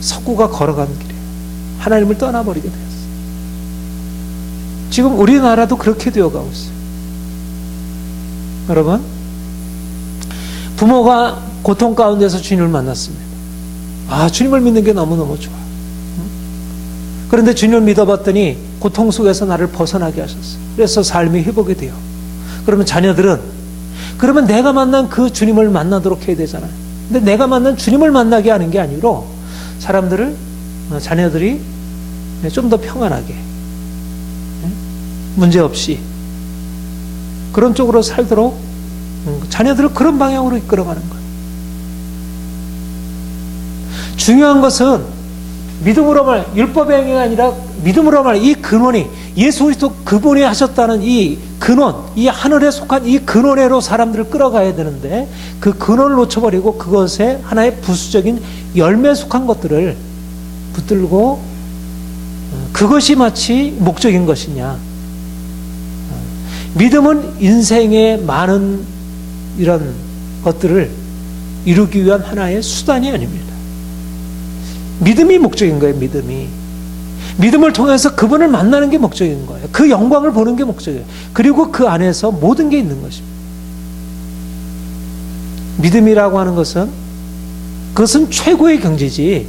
석구가 걸어간 길에 하나님을 떠나버리게 되었어요. 지금 우리나라도 그렇게 되어가고 있어요. 여러분, 부모가 고통 가운데서 주님을 만났습니다. 주님을 믿는 게 너무너무 좋아. 그런데 주님을 믿어봤더니 고통 속에서 나를 벗어나게 하셨어요. 그래서 삶이 회복이 돼요. 그러면 자녀들은 그러면 내가 만난 그 주님을 만나도록 해야 되잖아요. 근데 내가 만난 주님을 만나게 하는 게 아니라 자녀들이 좀 더 평안하게 문제없이 그런 쪽으로 살도록 자녀들을 그런 방향으로 이끌어가는 거예요. 중요한 것은 믿음으로 말, 율법의 행위가 아니라 믿음으로 말, 이 근원이 예수 그리스도 그분이 하셨다는 이 근원, 이 하늘에 속한 이 근원으로 사람들을 끌어가야 되는데 그 근원을 놓쳐버리고 그것에 하나의 부수적인 열매에 속한 것들을 붙들고 그것이 마치 목적인 것이냐. 믿음은 인생의 많은 이런 것들을 이루기 위한 하나의 수단이 아닙니다. 믿음이 목적인 거예요. 믿음을 통해서 그분을 만나는 게 목적인 거예요. 그 영광을 보는 게 목적이에요. 그리고 그 안에서 모든 게 있는 것입니다. 믿음이라고 하는 것은 그것은 최고의 경지지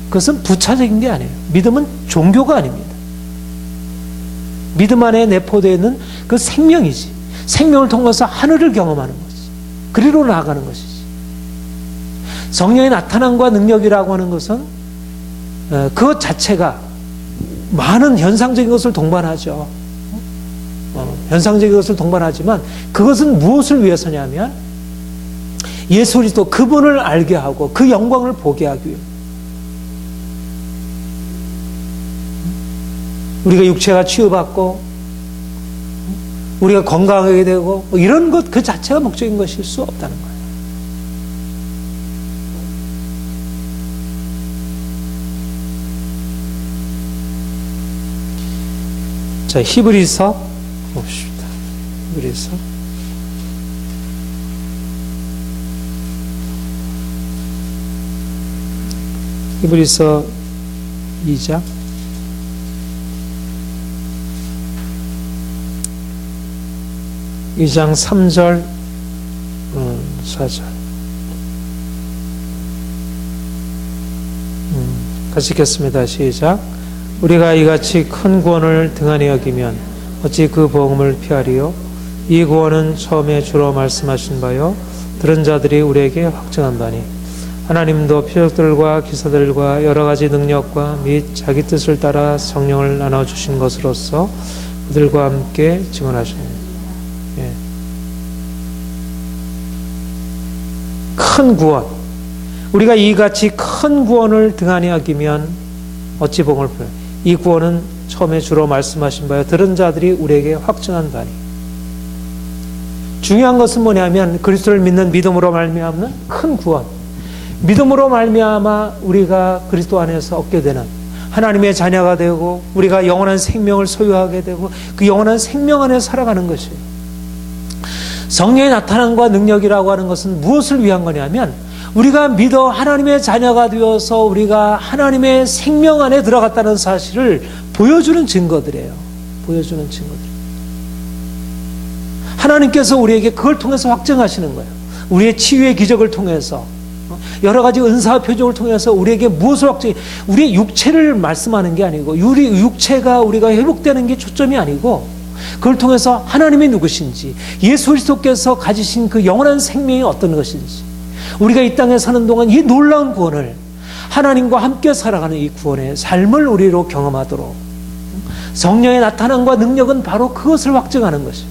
그것은 부차적인 게 아니에요. 믿음은 종교가 아닙니다. 믿음 안에 내포되어 있는 그 생명이지. 생명을 통해서 하늘을 경험하는 거지. 그리로 나아가는 것이지. 성령의 나타남과 능력이라고 하는 것은 그것 자체가 많은 현상적인 것을 동반하죠. 현상적인 것을 동반하지만 그것은 무엇을 위해서냐면 예수 그리스도 그분을 알게 하고 그 영광을 보게 하기 위해 우리가 육체가 치유받고 우리가 건강하게 되고 이런 것 그 자체가 목적인 것일 수 없다는 거예요. 자, 히브리서 봅시다. 히브리서 2장 2장 3절 4절 같이 읽겠습니다. 시작. 우리가 이같이 큰 구원을 등한히 여기면 어찌 그 복음을 피하리요? 이 구원은 처음에 주로 말씀하신 바요 들은 자들이 우리에게 확증한 바니 하나님도 표적들과 기사들과 여러 가지 능력과 및 자기 뜻을 따라 성령을 나눠주신 것으로서 그들과 함께 증언하십니다. 큰 구원, 우리가 이같이 큰 구원을 등한히 여기면 어찌 복음을 피하리요? 이 구원은 처음에 주로 말씀하신 바요 들은 자들이 우리에게 확증한 바니. 중요한 것은 뭐냐면 그리스도를 믿는 믿음으로 말미암는 큰 구원, 믿음으로 말미암아 우리가 그리스도 안에서 얻게 되는 하나님의 자녀가 되고 우리가 영원한 생명을 소유하게 되고 그 영원한 생명 안에 살아가는 것이에요. 성령의 나타남과 능력이라고 하는 것은 무엇을 위한 거냐면 우리가 믿어 하나님의 자녀가 되어서 우리가 하나님의 생명 안에 들어갔다는 사실을 보여주는 증거들이에요. 보여주는 증거들. 하나님께서 우리에게 그걸 통해서 확증하시는 거예요. 우리의 치유의 기적을 통해서 여러 가지 은사와 표적을 통해서 우리에게 무엇을 확증해? 우리의 육체를 말씀하는 게 아니고 우리 육체가 우리가 회복되는 게 초점이 아니고 그걸 통해서 하나님이 누구신지 예수 그리스도께서 가지신 그 영원한 생명이 어떤 것인지 우리가 이 땅에 사는 동안 이 놀라운 구원을 하나님과 함께 살아가는 이 구원의 삶을 우리로 경험하도록 성령의 나타남과 능력은 바로 그것을 확증하는 것이에요.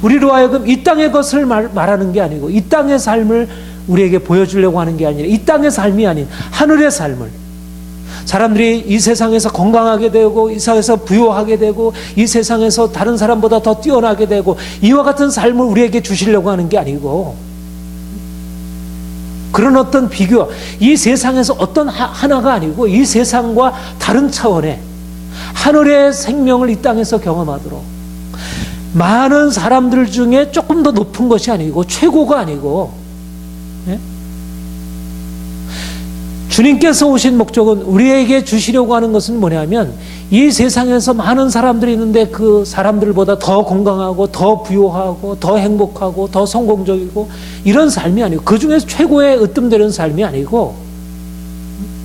우리로 하여금 이 땅의 것을 말하는 게 아니고 이 땅의 삶을 우리에게 보여주려고 하는 게 아니라 이 땅의 삶이 아닌 하늘의 삶을 사람들이 이 세상에서 건강하게 되고 이 세상에서 부유하게 되고 이 세상에서 다른 사람보다 더 뛰어나게 되고 이와 같은 삶을 우리에게 주시려고 하는 게 아니고 그런 어떤 비교, 이 세상에서 어떤 하나가 아니고 이 세상과 다른 차원의 하늘의 생명을 이 땅에서 경험하도록 많은 사람들 중에 조금 더 높은 것이 아니고 최고가 아니고, 예? 주님께서 오신 목적은 우리에게 주시려고 하는 것은 뭐냐면 이 세상에서 많은 사람들이 있는데 그 사람들보다 더 건강하고 더 부유하고 더 행복하고 더 성공적이고 이런 삶이 아니고, 그 중에서 최고의 으뜸되는 삶이 아니고,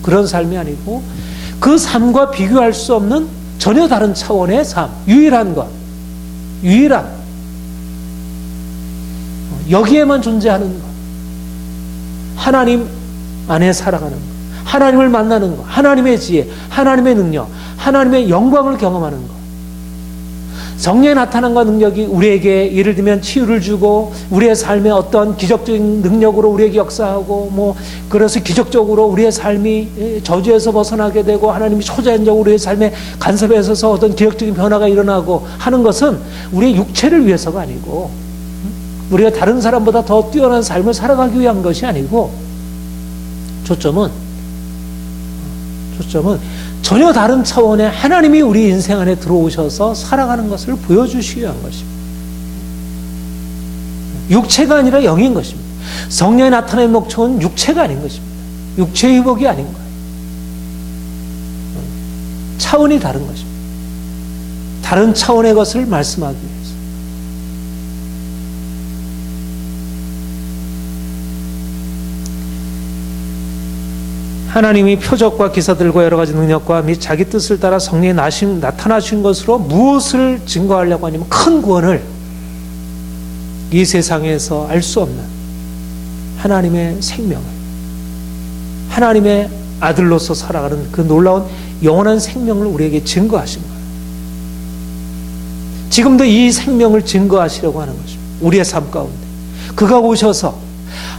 그런 삶이 아니고 그 삶과 비교할 수 없는 전혀 다른 차원의 삶, 유일한 것, 유일한, 여기에만 존재하는 것, 하나님 안에 살아가는 것, 하나님을 만나는 것, 하나님의 지혜, 하나님의 능력, 하나님의 영광을 경험하는 것. 성령의 나타남과 능력이 우리에게 예를 들면 치유를 주고 우리의 삶에 어떤 기적적인 능력으로 우리에게 역사하고 그래서 기적적으로 우리의 삶이 저주에서 벗어나게 되고 하나님이 초자연적으로 우리의 삶에 간섭에 있어서 어떤 기적적인 변화가 일어나고 하는 것은 우리의 육체를 위해서가 아니고, 우리가 다른 사람보다 더 뛰어난 삶을 살아가기 위한 것이 아니고, 초점은 전혀 다른 차원의 하나님이 우리 인생 안에 들어오셔서 살아가는 것을 보여주시기 위한 것입니다. 육체가 아니라 영인 것입니다. 성령의 나타남의 목적은 육체가 아닌 것입니다. 육체의 회복이 아닌 거예요. 차원이 다른 것입니다. 다른 차원의 것을 말씀하기 위해서. 하나님이 표적과 기사들과 여러 가지 능력과 및 자기 뜻을 따라 성령이 나타나신 것으로 무엇을 증거하려고 하냐면 큰 구원을, 이 세상에서 알 수 없는 하나님의 생명을, 하나님의 아들로서 살아가는 그 놀라운 영원한 생명을 우리에게 증거하신 거예요. 지금도 이 생명을 증거하시려고 하는 것입니다. 우리의 삶 가운데 그가 오셔서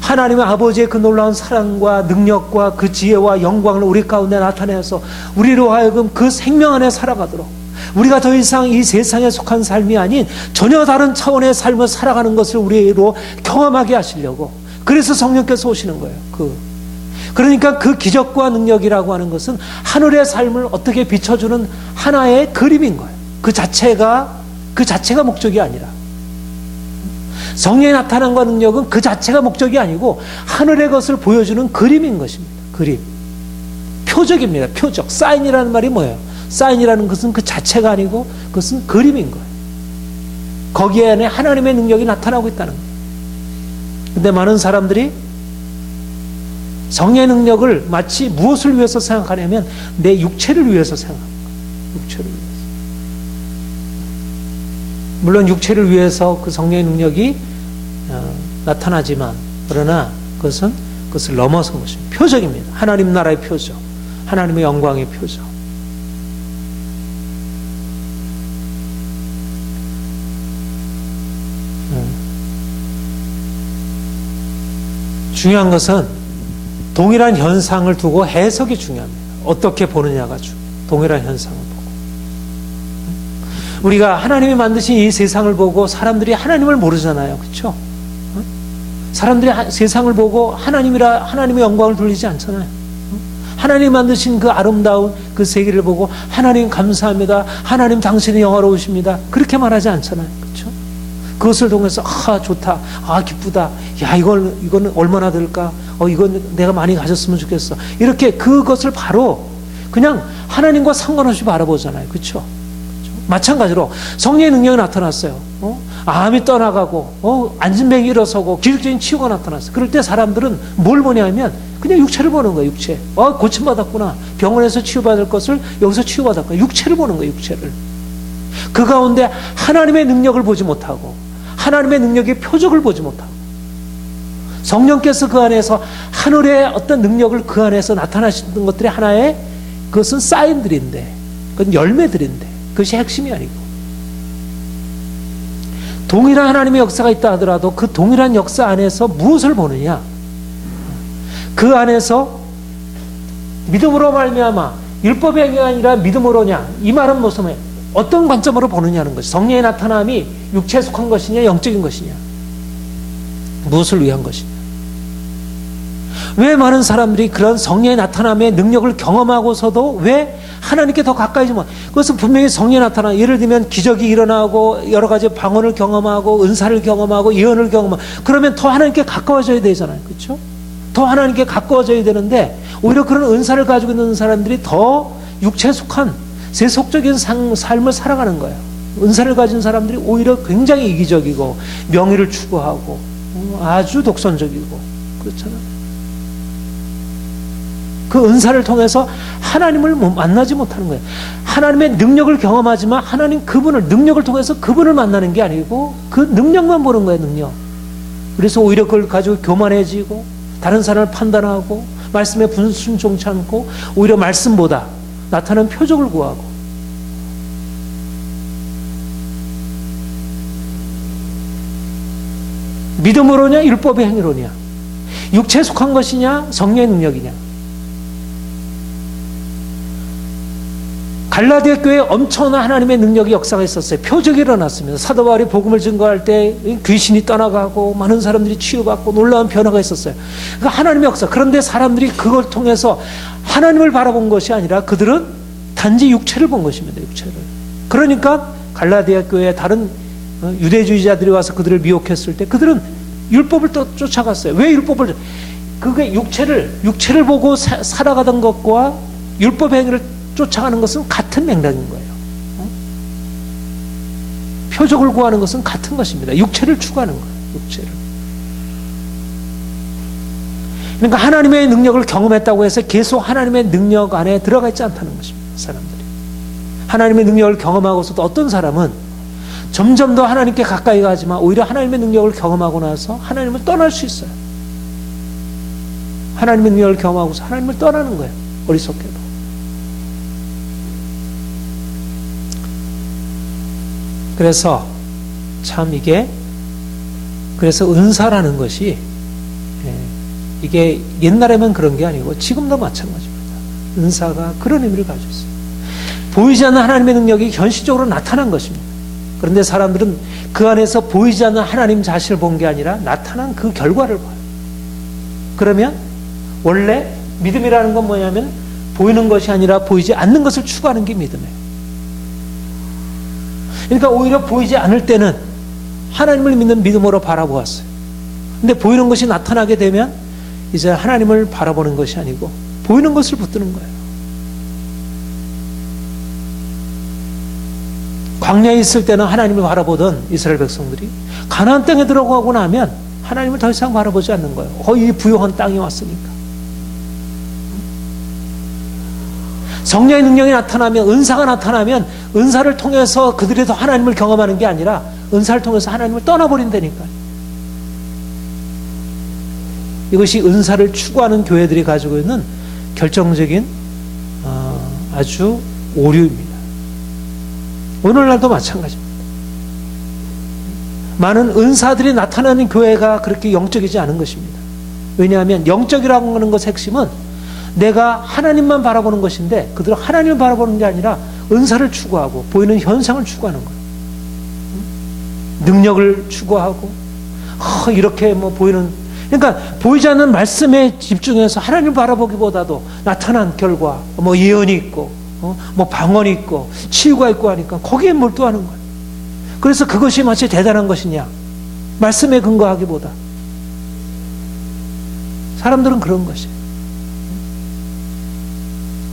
하나님의 아버지의 그 놀라운 사랑과 능력과 그 지혜와 영광을 우리 가운데 나타내서 우리로 하여금 그 생명 안에 살아가도록, 우리가 더 이상 이 세상에 속한 삶이 아닌 전혀 다른 차원의 삶을 살아가는 것을 우리로 경험하게 하시려고, 그래서 성령께서 오시는 거예요. 그러니까 그 기적과 능력이라고 하는 것은 하늘의 삶을 어떻게 비춰주는 하나의 그림인 거예요. 그 자체가 목적이 아니라, 성령의 나타남과 능력은 그 자체가 목적이 아니고 하늘의 것을 보여주는 그림인 것입니다. 그림, 표적입니다. 표적. 사인이라는 말이 뭐예요? 사인이라는 것은 그 자체가 아니고 그것은 그림인 거예요. 거기에 안에 하나님의 능력이 나타나고 있다는 거예요. 근데 많은 사람들이 성령의 능력을 마치 무엇을 위해서 생각하냐면 내 육체를 위해서 생각합니다. 육체를 위해서. 물론 육체를 위해서 그 성령의 능력이 나타나지만, 그러나 그것을 넘어선 것입니다. 표적입니다. 하나님 나라의 표적, 하나님의 영광의 표적. 중요한 것은 동일한 현상을 두고 해석이 중요합니다. 어떻게 보느냐가 중요해요. 동일한 현상을 보고. 우리가 하나님이 만드신 이 세상을 보고 사람들이 하나님을 모르잖아요. 그렇죠? 사람들이 세상을 보고 하나님의 영광을 돌리지 않잖아요. 하나님이 만드신 그 아름다운 그 세계를 보고 하나님 감사합니다, 하나님 당신이 영화로우십니다, 그렇게 말하지 않잖아요. 그렇죠? 그것을 통해서 좋다, 기쁘다, 야 이건 얼마나 될까, 이건 내가 많이 가졌으면 좋겠어, 이렇게 그것을 바로 그냥 하나님과 상관없이 바라보잖아요. 그렇죠? 마찬가지로 성령의 능력이 나타났어요. 암이 떠나가고 안진뱅이 일어서고 기술적인 치유가 나타났어요. 그럴 때 사람들은 뭘 보냐면 그냥 육체를 보는 거예요. 육체. 고침받았구나. 병원에서 치유받을 것을 여기서 치유받았구나. 육체를 보는 거예요. 육체를. 그 가운데 하나님의 능력을 보지 못하고 하나님의 능력의 표적을 보지 못하고, 성령께서 그 안에서 하늘의 어떤 능력을 그 안에서 나타나시는 것들이 하나의, 그것은 사인들인데, 그건 열매들인데 그것이 핵심이 아니고, 동일한 하나님의 역사가 있다 하더라도 그 동일한 역사 안에서 무엇을 보느냐, 그 안에서 믿음으로 말미암아 율법이 아니라 믿음으로냐, 이 말은 무슨 말이에요? 어떤 관점으로 보느냐는 것이, 성령의 나타남이 육체에 속한 것이냐 영적인 것이냐, 무엇을 위한 것이냐. 왜 많은 사람들이 그런 성령의 나타남의 능력을 경험하고서도 왜 하나님께 더 가까이 좀 그것은 분명히 성령이 나타나 예를 들면 기적이 일어나고 여러 가지 방언을 경험하고 은사를 경험하고 예언을 경험하고 그러면 더 하나님께 가까워져야 되잖아요. 그렇죠? 더 하나님께 가까워져야 되는데 오히려 그런 은사를 가지고 있는 사람들이 더 육체에 속한 세속적인 삶을 살아가는 거예요. 은사를 가진 사람들이 오히려 굉장히 이기적이고 명예를 추구하고 아주 독선적이고 그렇잖아요. 그 은사를 통해서 하나님을 만나지 못하는 거예요. 하나님의 능력을 경험하지만 하나님 그분을 능력을 통해서 그분을 만나는 게 아니고 그 능력만 보는 거예요. 능력. 그래서 오히려 그걸 가지고 교만해지고 다른 사람을 판단하고 말씀에 순종치 않고 오히려 말씀보다 나타나는 표적을 구하고 믿음으로냐 율법의 행위로냐 육체에 속한 것이냐 성령의 능력이냐. 갈라디아 교회에 엄청난 하나님의 능력이 역사가 있었어요. 표적이 일어났습니다. 사도 바울이 복음을 증거할 때 귀신이 떠나가고 많은 사람들이 치유받고 놀라운 변화가 있었어요. 그러니까 하나님의 역사. 그런데 사람들이 그걸 통해서 하나님을 바라본 것이 아니라 그들은 단지 육체를 본 것입니다. 육체를. 그러니까 갈라디아 교회에 다른 유대주의자들이 와서 그들을 미혹했을 때 그들은 율법을 또 쫓아갔어요. 왜 율법을? 그게 육체를 보고 살아가던 것과 율법의 행위를 쫓아가는 것은 같은 맥락인 거예요. 표적을 구하는 것은 같은 것입니다. 육체를 추구하는 거예요. 육체를. 그러니까 하나님의 능력을 경험했다고 해서 계속 하나님의 능력 안에 들어가 있지 않다는 것입니다. 사람들이. 하나님의 능력을 경험하고서도 어떤 사람은 점점 더 하나님께 가까이 가지만 오히려 하나님의 능력을 경험하고 나서 하나님을 떠날 수 있어요. 하나님의 능력을 경험하고서 하나님을 떠나는 거예요. 어리석게도. 그래서 참 그래서 은사라는 것이 이게 옛날에만 그런 게 아니고 지금도 마찬가지입니다. 은사가 그런 의미를 가지고 있어요. 보이지 않는 하나님의 능력이 현실적으로 나타난 것입니다. 그런데 사람들은 그 안에서 보이지 않는 하나님 자신을 본 게 아니라 나타난 그 결과를 봐요. 그러면 원래 믿음이라는 건 뭐냐면 보이는 것이 아니라 보이지 않는 것을 추구하는 게 믿음이에요. 그러니까 오히려 보이지 않을 때는 하나님을 믿는 믿음으로 바라보았어요. 근데 보이는 것이 나타나게 되면 이제 하나님을 바라보는 것이 아니고 보이는 것을 붙드는 거예요. 광야에 있을 때는 하나님을 바라보던 이스라엘 백성들이 가나안 땅에 들어가고 나면 하나님을 더 이상 바라보지 않는 거예요. 이 부요한 땅이 왔으니까. 성령의 능력이 나타나면 은사가 나타나면 은사를 통해서 그들이 더 하나님을 경험하는 게 아니라 은사를 통해서 하나님을 떠나버린다니까요. 이것이 은사를 추구하는 교회들이 가지고 있는 결정적인 아주 오류입니다. 오늘날도 마찬가지입니다. 많은 은사들이 나타나는 교회가 그렇게 영적이지 않은 것입니다. 왜냐하면 영적이라고 하는 것의 핵심은 내가 하나님만 바라보는 것인데 그들은 하나님을 바라보는 게 아니라 은사를 추구하고 보이는 현상을 추구하는 거예요. 능력을 추구하고 이렇게 보이는 그러니까 보이지 않는 말씀에 집중해서 하나님을 바라보기보다도 나타난 결과 예언이 있고 방언이 있고 치유가 있고 하니까 거기에 몰두하는 거예요. 그래서 그것이 마치 대단한 것이냐 말씀에 근거하기보다 사람들은 그런 것이에요.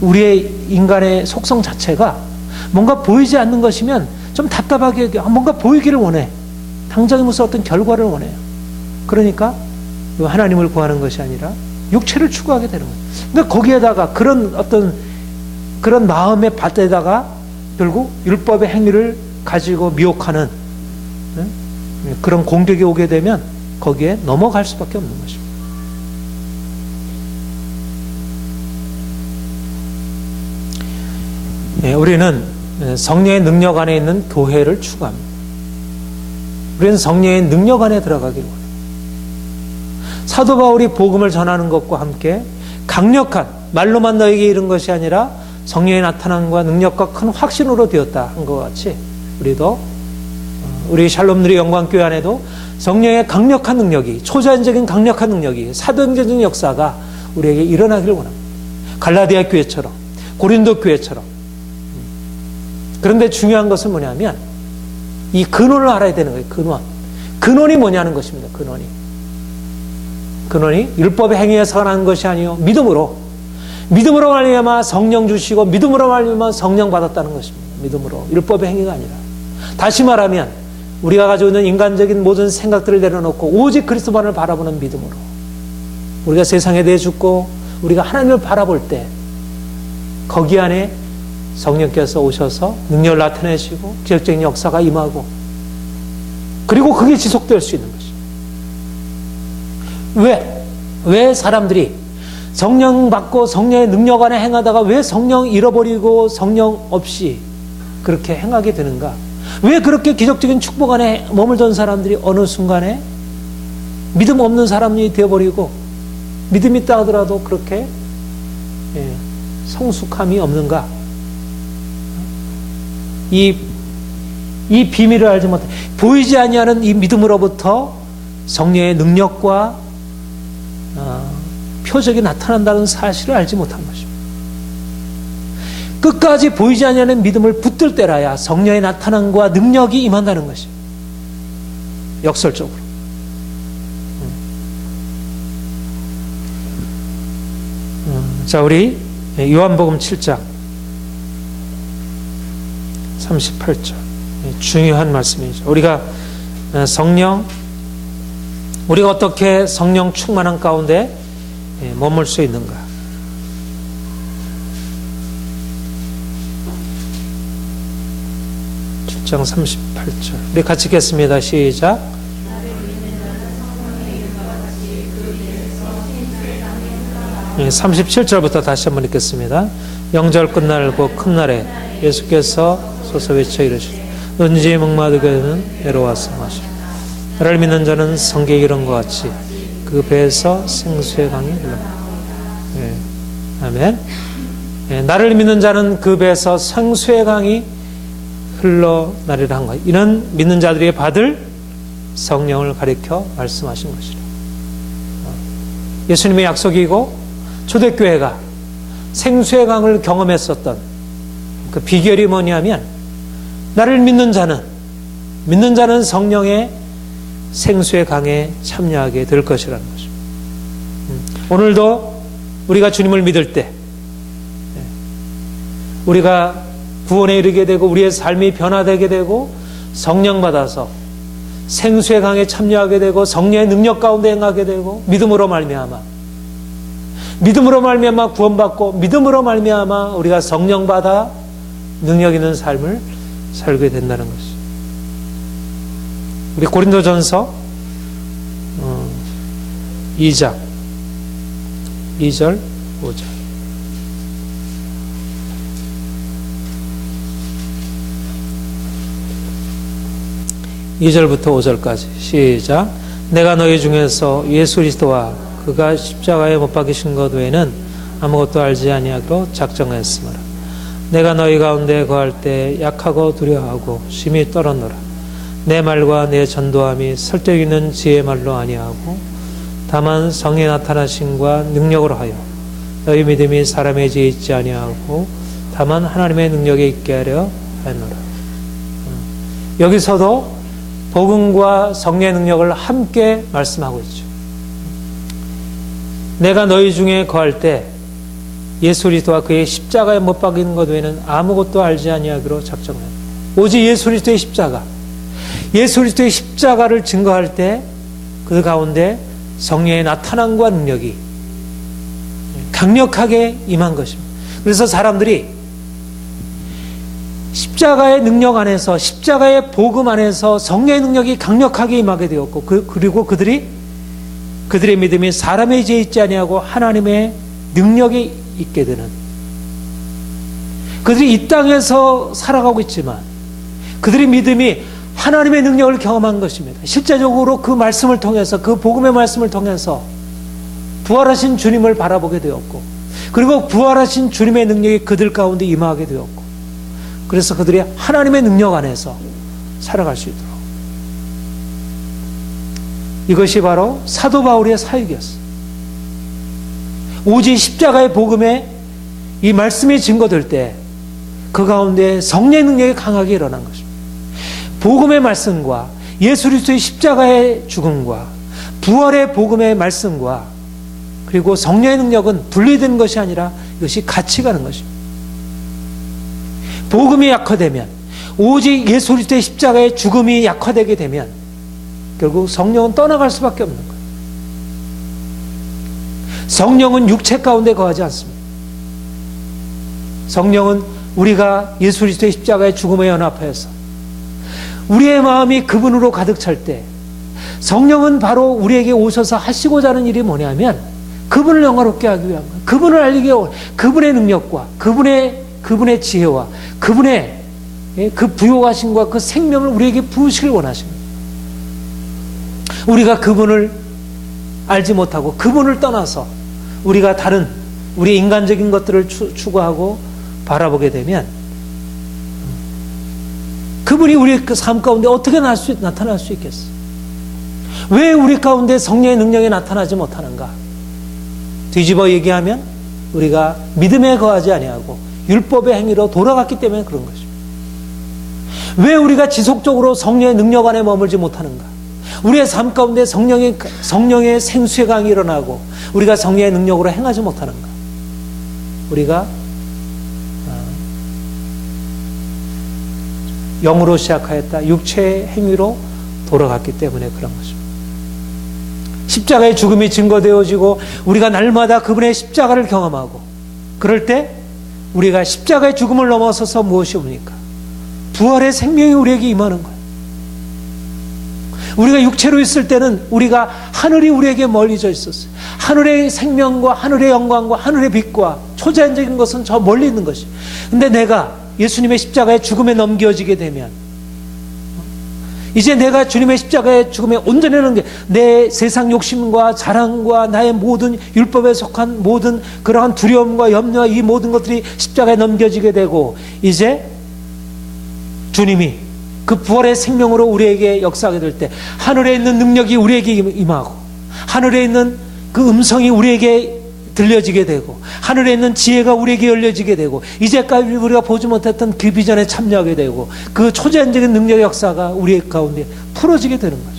우리의 인간의 속성 자체가 뭔가 보이지 않는 것이면 좀 답답하게 뭔가 보이기를 원해. 당장에 무슨 어떤 결과를 원해요. 그러니까 하나님을 구하는 것이 아니라 육체를 추구하게 되는 거예요. 그러니까 거기에다가 그런 마음의 밭에다가 결국 율법의 행위를 가지고 미혹하는 그런 공격이 오게 되면 거기에 넘어갈 수밖에 없는 것입니다. 우리는 성령의 능력 안에 있는 교회를 추구합니다. 우리는 성령의 능력 안에 들어가기를 원해요. 사도 바울이 복음을 전하는 것과 함께 강력한 말로만 너에게 이른 것이 아니라 성령의 나타남과 능력과 큰 확신으로 되었다 한 것 같이 우리도 우리 샬롬 누리 영광교회 안에도 성령의 강력한 능력이 초자연적인 강력한 능력이 사도행전적인 역사가 우리에게 일어나기를 원합니다. 갈라디아 교회처럼, 고린도 교회처럼. 그런데 중요한 것은 뭐냐면 이 근원을 알아야 되는 거예요. 근원이 뭐냐는 것입니다. 근원이 율법의 행위에서 난 것이 아니요 믿음으로 말미암아 성령 주시고 믿음으로 말미암아 성령 받았다는 것입니다. 믿음으로, 율법의 행위가 아니라. 다시 말하면 우리가 가지고 있는 인간적인 모든 생각들을 내려놓고 오직 그리스도만을 바라보는 믿음으로 우리가 세상에 대해 죽고 우리가 하나님을 바라볼 때 거기 안에 성령께서 오셔서 능력을 나타내시고 기적적인 역사가 임하고 그리고 그게 지속될 수 있는 것이죠. 왜 사람들이 성령 받고 성령의 능력 안에 행하다가 왜 성령 잃어버리고 성령 없이 그렇게 행하게 되는가? 왜 그렇게 기적적인 축복 안에 머물던 사람들이 어느 순간에 믿음 없는 사람이 되어버리고 믿음이 있다 하더라도 그렇게 성숙함이 없는가? 이 비밀을 알지 못해 보이지 아니하는 이 믿음으로부터 성령의 능력과 표적이 나타난다는 사실을 알지 못한 것입니다. 끝까지 보이지 아니하는 믿음을 붙들 때라야 성령의 나타남과 능력이 임한다는 것입니다. 역설적으로. 자, 우리 요한복음 7장 38절 중요한 말씀이죠. 우리가 어떻게 성령 충만한 가운데 머물 수 있는가? 7장 38절 우리 같이 읽겠습니다. 시작. 37절부터 다시 한번 읽겠습니다. 영절 끝날고 큰 날에 예수께서 서서 외쳐 이르시되 은지의 목마르게는 내려와서 마시라. 나를 믿는 자는 성경에 이런 것 같이 그 배에서 생수의 강이 흘러. 아멘. 나를 믿는 자는 그 배에서 생수의 강이 흘러나리라 한 것. 이는 믿는 자들이 받을 성령을 가리켜 말씀하신 것이라. 예수님의 약속이고 초대교회가 생수의 강을 경험했었던 그 비결이 뭐냐면 나를 믿는 자는 성령의 생수의 강에 참여하게 될 것이라는 것입니다. 오늘도 우리가 주님을 믿을 때 우리가 구원에 이르게 되고 우리의 삶이 변화되게 되고 성령 받아서 생수의 강에 참여하게 되고 성령의 능력 가운데 행하게 되고 믿음으로 말미암아 구원받고 믿음으로 말미암아 우리가 성령 받아 능력 있는 삶을 살게 된다는 것이죠. 우리 고린도전서 2장 2절 5절 (2절부터 5절까지) 시작. 내가 너희 중에서 예수 그리스도와 그가 십자가에 못 박히신 것 외에는 아무것도 알지 아니하기로 작정하였으므로 내가 너희 가운데 거할 때 약하고 두려워하고 심히 떨었노라. 내 말과 내 전도함이 설득 있는 지혜의 말로 아니하고 다만 성의 나타나심과 능력으로 하여 너희 믿음이 사람의 지혜에 있지 아니하고 다만 하나님의 능력에 있게 하려 하였노라. 여기서도 복음과 성령의 능력을 함께 말씀하고 있죠. 내가 너희 중에 거할 때 예수 그리스도와 그의 십자가에 못 박히는 것 외에는 아무것도 알지 아니하기로 작정하였다. 오직 예수 그리스도의 십자가를 증거할 때 그 가운데 성령의 나타남과 능력이 강력하게 임한 것입니다. 그래서 사람들이 십자가의 능력 안에서 십자가의 복음 안에서 성령의 능력이 강력하게 임하게 되었고 그리고 그들의 믿음이 사람의 지혜에 있지 아니하고 하나님의 능력이 있게 되는, 그들이 이 땅에서 살아가고 있지만 그들의 믿음이 하나님의 능력을 경험한 것입니다. 실제적으로 그 말씀을 통해서, 그 복음의 말씀을 통해서 부활하신 주님을 바라보게 되었고, 그리고 부활하신 주님의 능력이 그들 가운데 임하게 되었고, 그래서 그들이 하나님의 능력 안에서 살아갈 수 있도록, 이것이 바로 사도 바울의 사역이었어요. 오직 십자가의 복음에 이 말씀이 증거될 때 그 가운데 성령의 능력이 강하게 일어난 것입니다. 복음의 말씀과 예수 그리스도의 십자가의 죽음과 부활의 복음의 말씀과 그리고 성령의 능력은 분리된 것이 아니라 이것이 같이 가는 것입니다. 복음이 약화되면, 오직 예수 그리스도의 십자가의 죽음이 약화되게 되면 결국 성령은 떠나갈 수밖에 없는 거예요. 성령은 육체 가운데 거하지 않습니다. 성령은 우리가 예수 그리스도의 십자가의 죽음에 연합하여서 우리의 마음이 그분으로 가득 찰 때 성령은 바로 우리에게 오셔서 하시고자 하는 일이 뭐냐면 그분을 영화롭게 하기 위한 거예요. 그분을 알리기 위한 그분의 능력과 그분의 지혜와 그분의 그 부요하심과 그 생명을 우리에게 부으시길 원하십니다. 우리가 그분을 알지 못하고 그분을 떠나서 우리가 다른 우리 인간적인 것들을 추구하고 바라보게 되면 그분이 우리의 그 삶 가운데 어떻게 나타날 수 있겠어요? 왜 우리 가운데 성령의 능력이 나타나지 못하는가? 뒤집어 얘기하면 우리가 믿음에 거하지 아니하고 율법의 행위로 돌아갔기 때문에 그런 것입니다. 왜 우리가 지속적으로 성령의 능력 안에 머물지 못하는가? 우리의 삶 가운데 성령의 생수의 강이 일어나고 우리가 성령의 능력으로 행하지 못하는가? 우리가 영으로 시작하였다 육체의 행위로 돌아갔기 때문에 그런 것입니다. 십자가의 죽음이 증거되어지고 우리가 날마다 그분의 십자가를 경험하고 그럴 때 우리가 십자가의 죽음을 넘어서서 무엇이 옵니까? 부활의 생명이 우리에게 임하는 거예요. 우리가 육체로 있을 때는 우리가 하늘이 우리에게 멀리져 있었어요. 하늘의 생명과 하늘의 영광과 하늘의 빛과 초자연적인 것은 저 멀리 있는 것이에요. 근데 내가 예수님의 십자가의 죽음에 넘겨지게 되면 이제 내가 주님의 십자가의 죽음에 온전히 넘겨 내 세상 욕심과 자랑과 나의 모든 율법에 속한 모든 그러한 두려움과 염려와 이 모든 것들이 십자가에 넘겨지게 되고 이제 주님이 그 부활의 생명으로 우리에게 역사하게 될 때 하늘에 있는 능력이 우리에게 임하고 하늘에 있는 그 음성이 우리에게 들려지게 되고 하늘에 있는 지혜가 우리에게 열려지게 되고 이제까지 우리가 보지 못했던 그 비전에 참여하게 되고 그 초자연적인 능력의 역사가 우리 가운데 풀어지게 되는 거죠.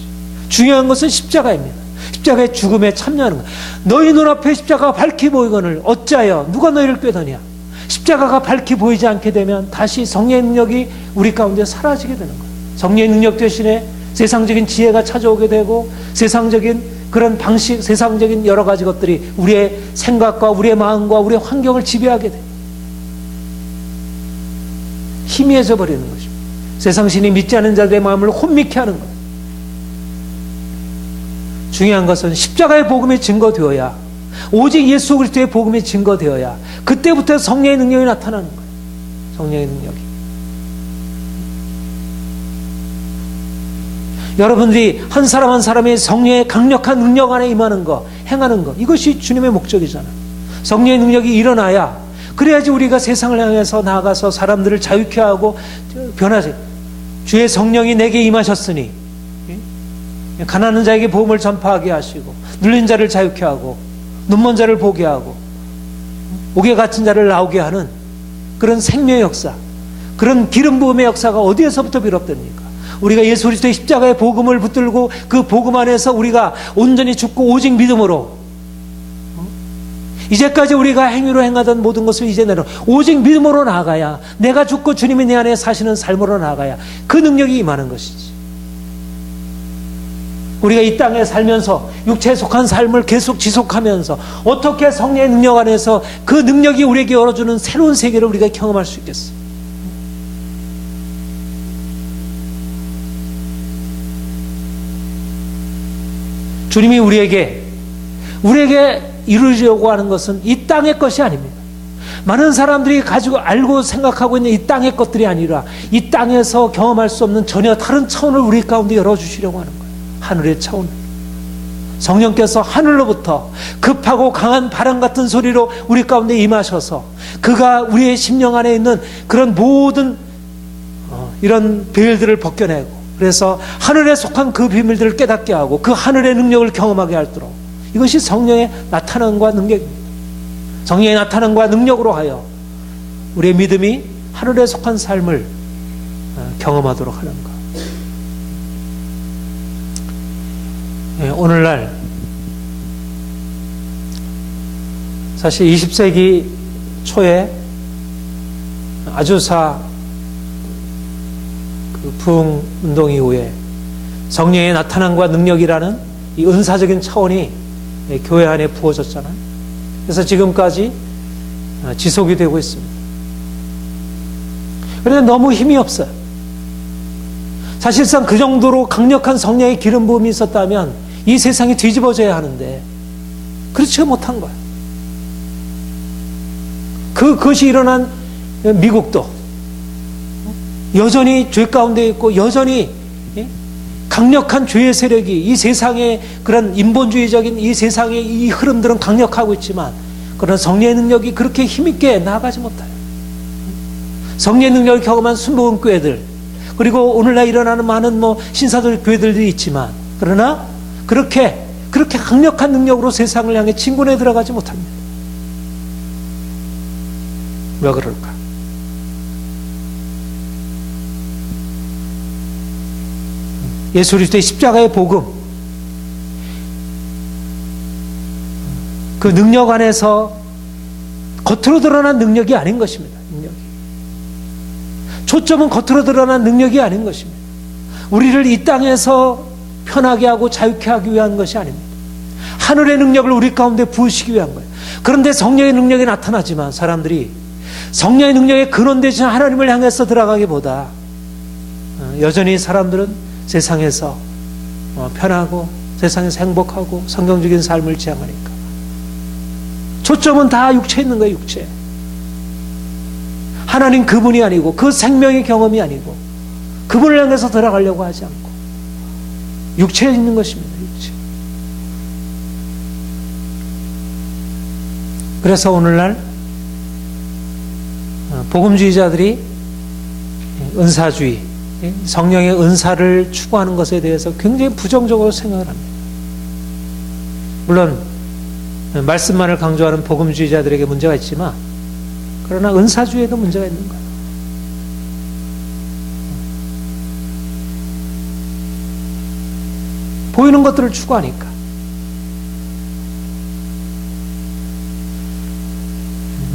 중요한 것은 십자가입니다. 십자가의 죽음에 참여하는 것. 너희 눈앞에 십자가가 밝히 보이거늘 어찌하여 누가 너희를 꾀더냐. 십자가가 밝히 보이지 않게 되면 다시 성령의 능력이 우리 가운데 사라지게 되는 거예요. 성령의 능력 대신에 세상적인 지혜가 찾아오게 되고 세상적인 그런 방식, 세상적인 여러 가지 것들이 우리의 생각과 우리의 마음과 우리의 환경을 지배하게 돼요. 희미해져 버리는 것입니다. 세상신이 믿지 않는 자들의 마음을 혼미케 하는 거예요. 중요한 것은 십자가의 복음이 증거되어야 오직 예수 그리스도의 복음이 증거되어야 그때부터 성령의 능력이 나타나는 거예요. 성령의 능력이. 여러분들이 한 사람 한 사람의 성령의 강력한 능력 안에 임하는 것, 행하는 것, 이것이 주님의 목적이잖아요. 성령의 능력이 일어나야 그래야지 우리가 세상을 향해서 나아가서 사람들을 자유케 하고 변화시. 주의 성령이 내게 임하셨으니 가난한 자에게 복음을 전파하게 하시고 눌린 자를 자유케 하고 눈먼 자를 보게 하고 옥에 갇힌 자를 나오게 하는 그런 생명의 역사, 그런 기름 부음의 역사가 어디에서부터 비롯됩니까? 우리가 예수 그리스도의 십자가의 복음을 붙들고 그 복음 안에서 우리가 온전히 죽고 오직 믿음으로 이제까지 우리가 행위로 행하던 모든 것을 이제 내려 오직 믿음으로 나아가야 내가 죽고 주님이 내 안에 사시는 삶으로 나아가야 그 능력이 임하는 것이지. 우리가 이 땅에 살면서 육체에 속한 삶을 계속 지속하면서 어떻게 성령의 능력 안에서 그 능력이 우리에게 열어주는 새로운 세계를 우리가 경험할 수 있겠어요? 주님이 우리에게 이루려고 하는 것은 이 땅의 것이 아닙니다. 많은 사람들이 가지고 알고 생각하고 있는 이 땅의 것들이 아니라 이 땅에서 경험할 수 없는 전혀 다른 차원을 우리 가운데 열어주시려고 하는 거예요. 하늘의 차원. 성령께서 하늘로부터 급하고 강한 바람 같은 소리로 우리 가운데 임하셔서 그가 우리의 심령 안에 있는 그런 모든 이런 베일들을 벗겨내고 그래서 하늘에 속한 그 비밀들을 깨닫게 하고 그 하늘의 능력을 경험하게 할도록 이것이 성령의 나타남과 능력입니다. 성령의 나타남과 능력으로 하여 우리의 믿음이 하늘에 속한 삶을 경험하도록 하는 것. 오늘날 사실 20세기 초에 아주사 부흥 운동 이후에 성령의 나타남과 능력이라는 이 은사적인 차원이 교회 안에 부어졌잖아요. 그래서 지금까지 지속이 되고 있습니다. 그런데 너무 힘이 없어요. 사실상 그 정도로 강력한 성령의 기름 부음이 있었다면 이 세상이 뒤집어져야 하는데 그렇지 못한 거예요. 그것이 일어난 미국도 여전히 죄 가운데 있고 여전히 강력한 죄의 세력이 이 세상의 그런 인본주의적인 이 세상의 이 흐름들은 강력하고 있지만 그런 성령의 능력이 그렇게 힘있게 나아가지 못해요. 성령의 능력을 경험한 순복음 교회들 그리고 오늘날 일어나는 많은 신사들 교회들이 있지만 그러나 그렇게 강력한 능력으로 세상을 향해 진군해 들어가지 못합니다. 왜 그럴까? 예수 그리스도의 십자가의 복음 그 능력 안에서 겉으로 드러난 능력이 아닌 것입니다. 능력이. 초점은 겉으로 드러난 능력이 아닌 것입니다. 우리를 이 땅에서 편하게 하고 자유케 하기 위한 것이 아닙니다. 하늘의 능력을 우리 가운데 부으시기 위한 거예요. 그런데 성령의 능력이 나타나지만 사람들이 성령의 능력에 근원되신 하나님을 향해서 들어가기보다 여전히 사람들은 세상에서 편하고 세상에서 행복하고 성경적인 삶을 지향하니까 초점은 다 육체에 있는 거예요. 육체. 하나님 그분이 아니고 그 생명의 경험이 아니고 그분을 향해서 들어가려고 하지 않고 육체에 있는 것입니다. 육체. 그래서 오늘날 복음주의자들이 은사주의 성령의 은사를 추구하는 것에 대해서 굉장히 부정적으로 생각을 합니다. 물론 말씀만을 강조하는 복음주의자들에게 문제가 있지만 그러나 은사주의에도 문제가 있는 거예요. 보이는 것들을 추구하니까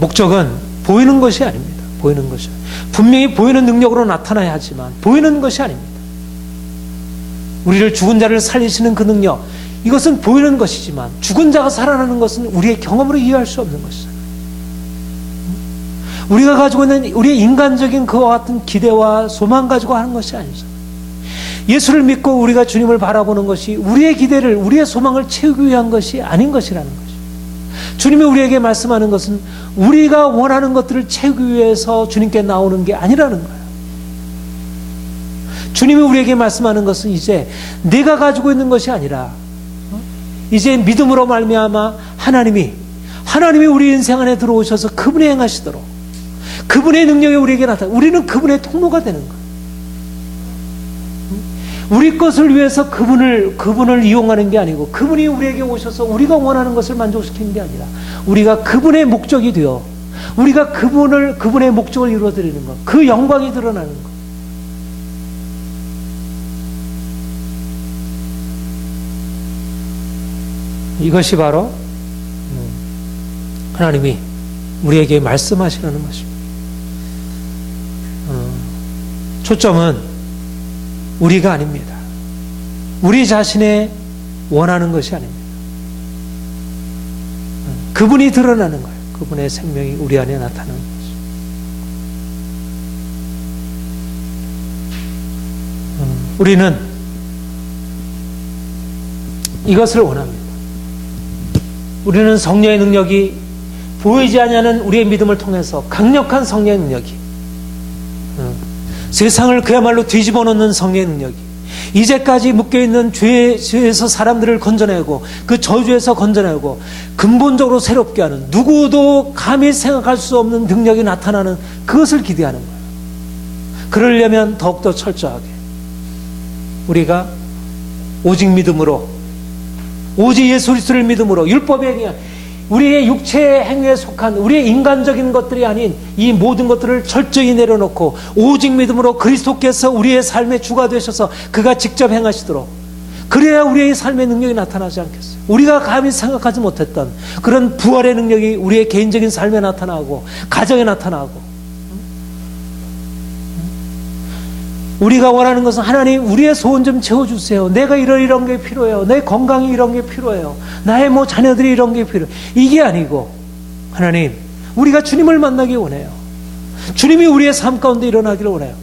목적은 보이는 것이 아닙니다. 보이는 것이 분명히 보이는 능력으로 나타나야 하지만 보이는 것이 아닙니다. 우리를 죽은 자를 살리시는 그 능력 이것은 보이는 것이지만 죽은 자가 살아나는 것은 우리의 경험으로 이해할 수 없는 것이잖아요. 우리가 가지고 있는 우리의 인간적인 그와 같은 기대와 소망 가지고 하는 것이 아니잖아요. 예수를 믿고 우리가 주님을 바라보는 것이 우리의 기대를 우리의 소망을 채우기 위한 것이 아닌 것이라는 것이죠. 주님이 우리에게 말씀하는 것은 우리가 원하는 것들을 채우기 위해서 주님께 나오는 게 아니라는 거예요. 주님이 우리에게 말씀하는 것은 이제 내가 가지고 있는 것이 아니라 이제 믿음으로 말미암아 하나님이 우리 인생 안에 들어오셔서 그분이 행하시도록 그분의 능력이 우리에게 나타나 우리는 그분의 통로가 되는 거예요. 우리 것을 위해서 그분을 이용하는 게 아니고 그분이 우리에게 오셔서 우리가 원하는 것을 만족시키는 게 아니라 우리가 그분의 목적이 되어 우리가 그분의 목적을 이루어드리는 것, 그 영광이 드러나는 것. 이것이 바로 하나님이 우리에게 말씀하시려는 것입니다. 초점은 우리가 아닙니다. 우리 자신의 원하는 것이 아닙니다. 그분이 드러나는 거예요. 그분의 생명이 우리 안에 나타나는 것이죠. 우리는 이것을 원합니다. 우리는 성령의 능력이 보이지 않는 우리의 믿음을 통해서 강력한 성령의 능력이 세상을 그야말로 뒤집어 놓는 성령의 능력이 이제까지 묶여있는 죄에서 사람들을 건져내고 그 저주에서 건져내고 근본적으로 새롭게 하는 누구도 감히 생각할 수 없는 능력이 나타나는 그것을 기대하는 거예요. 그러려면 더욱더 철저하게 우리가 오직 믿음으로 오직 예수 그리스도를 믿음으로 율법에 의한 우리의 육체의 행위에 속한 우리의 인간적인 것들이 아닌 이 모든 것들을 철저히 내려놓고 오직 믿음으로 그리스도께서 우리의 삶의 주가 되셔서 그가 직접 행하시도록, 그래야 우리의 삶의 능력이 나타나지 않겠어요. 우리가 감히 생각하지 못했던 그런 부활의 능력이 우리의 개인적인 삶에 나타나고 가정에 나타나고, 우리가 원하는 것은 하나님 우리의 소원 좀 채워주세요. 내가 이런 게 필요해요. 내 건강이 이런 게 필요해요. 나의 자녀들이 이런 게 필요해요. 이게 아니고 하나님 우리가 주님을 만나기 원해요. 주님이 우리의 삶 가운데 일어나기를 원해요.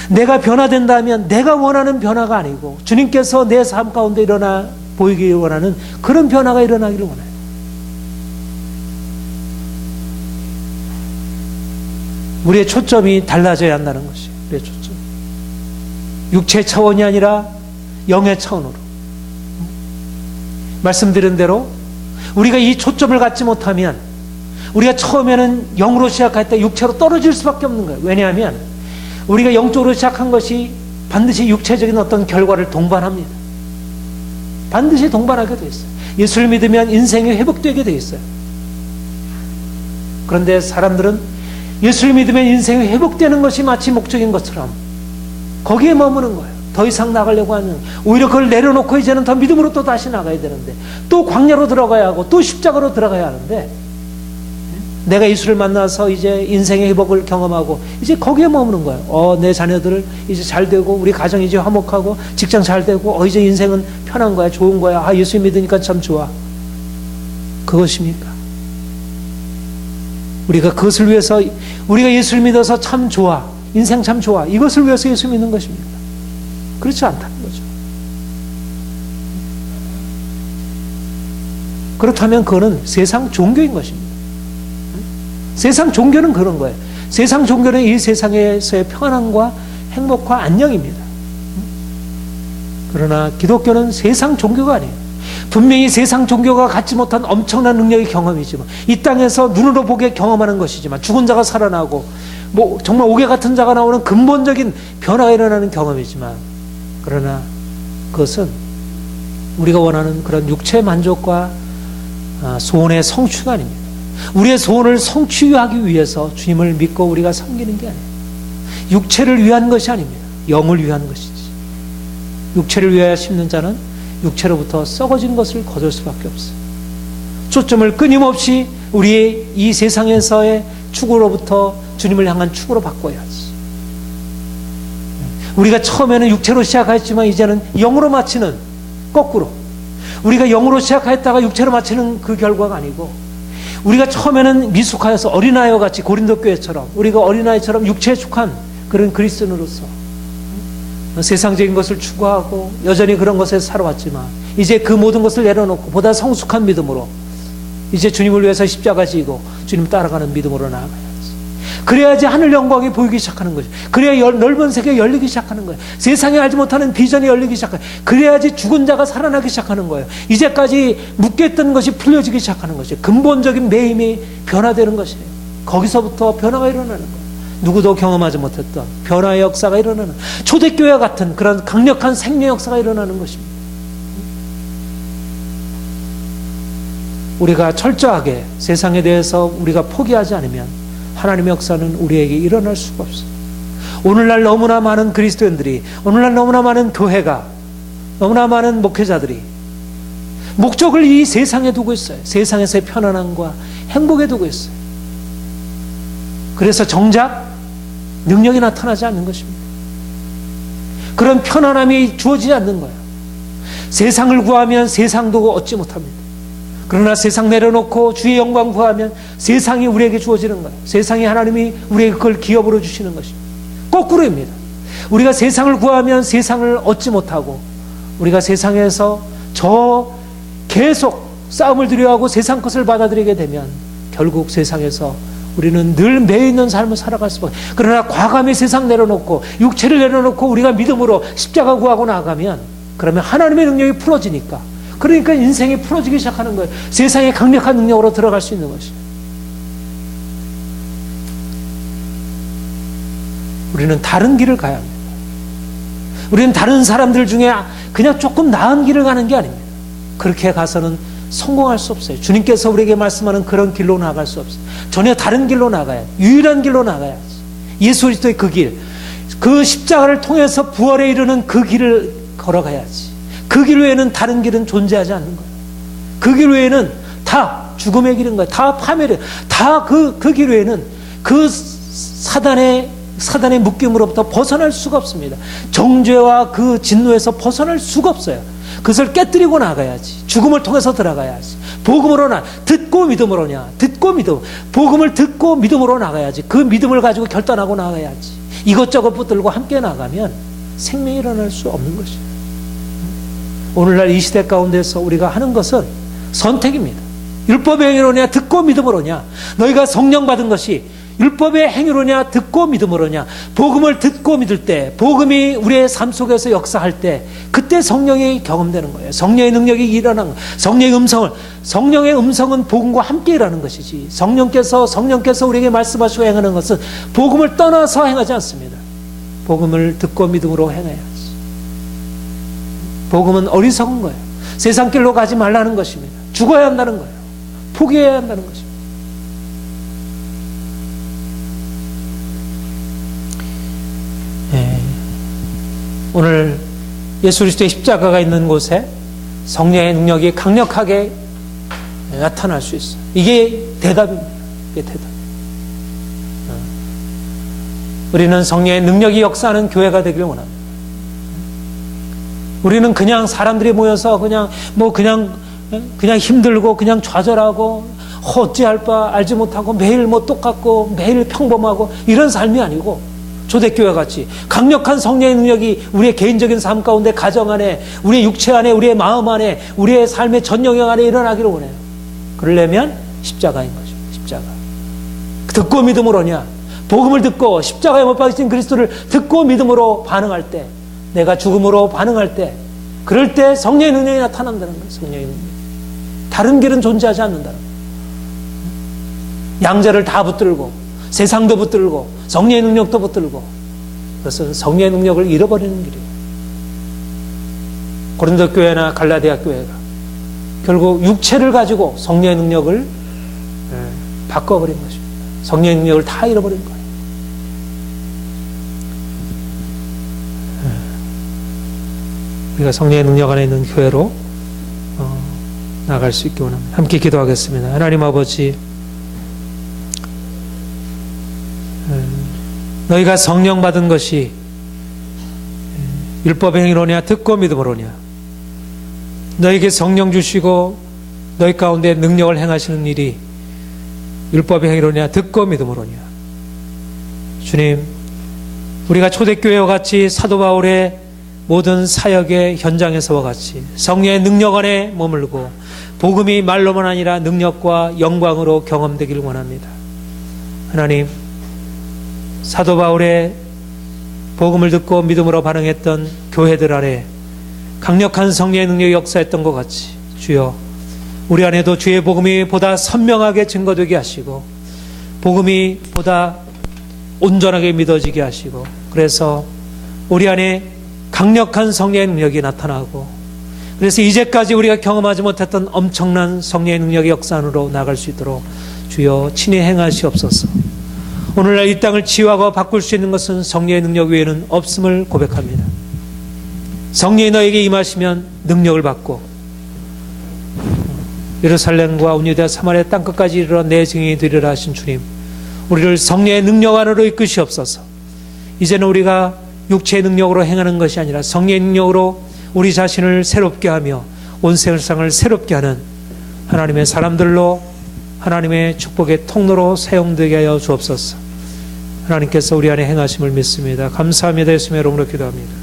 내가 변화된다면 내가 원하는 변화가 아니고 주님께서 내 삶 가운데 일어나 보이기 원하는 그런 변화가 일어나기를 원해요. 우리의 초점이 달라져야 한다는 것이에요. 우리의 초점. 육체 차원이 아니라 영의 차원으로. 말씀드린 대로 우리가 이 초점을 갖지 못하면 우리가 처음에는 영으로 시작할 때 육체로 떨어질 수밖에 없는 거예요. 왜냐하면 우리가 영적으로 시작한 것이 반드시 육체적인 어떤 결과를 동반합니다. 반드시 동반하게 돼 있어요. 예수를 믿으면 인생이 회복되게 돼 있어요. 그런데 사람들은 예수를 믿으면 인생이 회복되는 것이 마치 목적인 것처럼 거기에 머무는 거예요. 더 이상 나가려고 하는, 오히려 그걸 내려놓고 이제는 더 믿음으로 또 다시 나가야 되는데, 또 광야로 들어가야 하고 또 십자가로 들어가야 하는데, 내가 예수를 만나서 이제 인생의 회복을 경험하고 이제 거기에 머무는 거예요. 내 자녀들 이제 잘 되고 우리 가정이 이제 화목하고 직장 잘 되고 이제 인생은 편한 거야, 좋은 거야. 예수 믿으니까 참 좋아. 그것입니까? 우리가 그것을 위해서, 우리가 예수를 믿어서 참 좋아, 인생 참 좋아, 이것을 위해서 예수 믿는 것입니까? 그렇지 않다는 거죠. 그렇다면 그거는 세상 종교인 것입니다. 세상 종교는 그런 거예요. 세상 종교는 이 세상에서의 평안과 행복과 안녕입니다. 그러나 기독교는 세상 종교가 아니에요. 분명히 세상 종교가 갖지 못한 엄청난 능력의 경험이지만, 이 땅에서 눈으로 보게 경험하는 것이지만, 죽은 자가 살아나고 정말 옥에 같은 자가 나오는 근본적인 변화가 일어나는 경험이지만, 그러나 그것은 우리가 원하는 그런 육체의 만족과 소원의 성취가 아닙니다. 우리의 소원을 성취하기 위해서 주님을 믿고 우리가 섬기는 게 아니에요. 육체를 위한 것이 아닙니다. 영을 위한 것이지. 육체를 위하여 심는 자는 육체로부터 썩어진 것을 거둘 수밖에 없어요. 초점을 끊임없이 우리의 이 세상에서의 추구로부터 주님을 향한 추구로 바꿔야지. 우리가 처음에는 육체로 시작했지만 이제는 영으로 마치는, 거꾸로 우리가 영으로 시작했다가 육체로 마치는 그 결과가 아니고, 우리가 처음에는 미숙하여서 어린아이와 같이 고린도 교회처럼 우리가 어린아이처럼 육체에 속한 그런 그리스도인으로서 세상적인 것을 추구하고 여전히 그런 것에 살아왔지만, 이제 그 모든 것을 내려놓고 보다 성숙한 믿음으로 이제 주님을 위해서 십자가 지고 주님 따라가는 믿음으로 나아가야지. 그래야지 하늘 영광이 보이기 시작하는 거죠. 그래야 넓은 세계가 열리기 시작하는 거예요. 세상에 알지 못하는 비전이 열리기 시작해요. 그래야지 죽은 자가 살아나기 시작하는 거예요. 이제까지 묶였던 것이 풀려지기 시작하는 것이에요. 근본적인 매임이 변화되는 것이에요. 거기서부터 변화가 일어나는 거예요. 누구도 경험하지 못했던 변화의 역사가 일어나는, 초대교회와 같은 그런 강력한 생명 역사가 일어나는 것입니다. 우리가 철저하게 세상에 대해서 우리가 포기하지 않으면 하나님의 역사는 우리에게 일어날 수가 없어요. 오늘날 너무나 많은 그리스도인들이, 오늘날 너무나 많은 교회가, 너무나 많은 목회자들이 목적을 이 세상에 두고 있어요. 세상에서의 편안함과 행복에 두고 있어요. 그래서 정작 능력이 나타나지 않는 것입니다. 그런 편안함이 주어지지 않는 거예요. 세상을 구하면 세상도 얻지 못합니다. 그러나 세상 내려놓고 주의 영광 구하면 세상이 우리에게 주어지는 거예요. 세상이 하나님이 우리에게 그걸 기업으로 주시는 것입니다. 거꾸로입니다. 우리가 세상을 구하면 세상을 얻지 못하고, 우리가 세상에서 계속 싸움을 들여하고 세상 것을 받아들이게 되면 결국 세상에서 우리는 늘 매여 있는 삶을 살아갈 수밖에. 그러나 과감히 세상 내려놓고 육체를 내려놓고 우리가 믿음으로 십자가 구하고 나가면, 그러면 하나님의 능력이 풀어지니까, 그러니까 인생이 풀어지기 시작하는 거예요. 세상의 강력한 능력으로 들어갈 수 있는 것이에요. 우리는 다른 길을 가야 합니다. 우리는 다른 사람들 중에 그냥 조금 나은 길을 가는 게 아닙니다. 그렇게 가서는 성공할 수 없어요. 주님께서 우리에게 말씀하는 그런 길로 나갈 수 없어요. 전혀 다른 길로 나가야, 유일한 길로 나가야지. 예수 그리스도의 그 길, 그 십자가를 통해서 부활에 이르는 그 길을 걸어가야지. 그 길 외에는 다른 길은 존재하지 않는 거예요. 그 길 외에는 다 죽음의 길인 거예요. 다 파멸이에요. 다 그 길 외에는 그 사단의 묶임으로부터 벗어날 수가 없습니다. 정죄와 그 진노에서 벗어날 수가 없어요. 그것을 깨뜨리고 나가야지. 죽음을 통해서 들어가야지. 복음으로 듣고 믿음으로냐. 듣고 믿음. 복음을 듣고 믿음으로 나가야지. 그 믿음을 가지고 결단하고 나가야지. 이것저것 붙들고 함께 나가면 생명이 일어날 수 없는 것이에요. 오늘날 이 시대 가운데서 우리가 하는 것은 선택입니다. 율법의 행위로냐 듣고 믿음으로냐. 너희가 성령 받은 것이 율법의 행위로냐 듣고 믿음으로냐. 복음을 듣고 믿을 때, 복음이 우리의 삶 속에서 역사할 때, 그때 성령이 경험되는 거예요. 성령의 능력이 일어나는 거예요. 성령의 음성은 복음과 함께 일하는 것이지, 성령께서 우리에게 말씀하시고 행하는 것은 복음을 떠나서 행하지 않습니다. 복음을 듣고 믿음으로 행해야지. 복음은 어리석은 거예요. 세상 길로 가지 말라는 것입니다. 죽어야 한다는 거예요. 포기해야 한다는 것입니다. 오늘 예수 그리스도의 십자가가 있는 곳에 성령의 능력이 강력하게 나타날 수 있어요. 이게 대답입니다. 이게 대답. 우리는 성령의 능력이 역사하는 교회가 되길 원합니다. 우리는 그냥 사람들이 모여서 그냥 힘들고 그냥 좌절하고 어찌할 바 알지 못하고 매일 똑같고 매일 평범하고 이런 삶이 아니고, 초대교회 같이 강력한 성령의 능력이 우리의 개인적인 삶 가운데, 가정 안에, 우리의 육체 안에, 우리의 마음 안에, 우리의 삶의 전 영역 안에 일어나기를 원해요. 그러려면 십자가인 것입니다. 십자가. 듣고 믿음으로냐. 복음을 듣고 십자가에 못 박히신 그리스도를 듣고 믿음으로 반응할 때, 내가 죽음으로 반응할 때, 그럴 때 성령의 능력이 나타난다는 거예요. 성령의 능력. 다른 길은 존재하지 않는다는 거예요. 양자를 다 붙들고 세상도 붙들고 성령의 능력도 붙들고, 그것은 성령의 능력을 잃어버리는 길이에요. 고린도 교회나 갈라디아 교회가 결국 육체를 가지고 성령의 능력을 바꿔버린 것입니다. 성령의 능력을 다 잃어버린 거예요. 우리가 성령의 능력 안에 있는 교회로 나갈 수 있기 원합니다. 함께 기도하겠습니다. 하나님 아버지, 너희가 성령 받은 것이 율법의 행위로냐 듣고 믿음으로냐. 너희에게 성령 주시고 너희 가운데 능력을 행하시는 일이 율법의 행위로냐 듣고 믿음으로냐. 주님, 우리가 초대교회와 같이 사도 바울의 모든 사역의 현장에서와 같이 성령의 능력 안에 머물고 복음이 말로만 아니라 능력과 영광으로 경험되기를 원합니다. 하나님, 사도 바울의 복음을 듣고 믿음으로 반응했던 교회들 안에 강력한 성령의 능력이 역사했던 것 같이, 주여, 우리 안에도 주의 복음이 보다 선명하게 증거되게 하시고 복음이 보다 온전하게 믿어지게 하시고, 그래서 우리 안에 강력한 성령의 능력이 나타나고, 그래서 이제까지 우리가 경험하지 못했던 엄청난 성령의 능력의 역사 안으로 나갈 수 있도록 주여 친히 행하시옵소서. 오늘날 이 땅을 치유하고 바꿀 수 있는 것은 성령의 능력 외에는 없음을 고백합니다. 성령이 너에게 임하시면 능력을 받고 예루살렘과 온 유대와 사마리아 땅끝까지 이르러 내 증인이 되리라 하신 주님, 우리를 성령의 능력 안으로 이끄시옵소서. 이제는 우리가 육체의 능력으로 행하는 것이 아니라 성령의 능력으로 우리 자신을 새롭게 하며 온 세상을 새롭게 하는 하나님의 사람들로, 하나님의 축복의 통로로 사용되게 하여 주옵소서. 하나님께서 우리 안에 행하심을 믿습니다. 감사합니다. 예수님의 이름으로 기도합니다.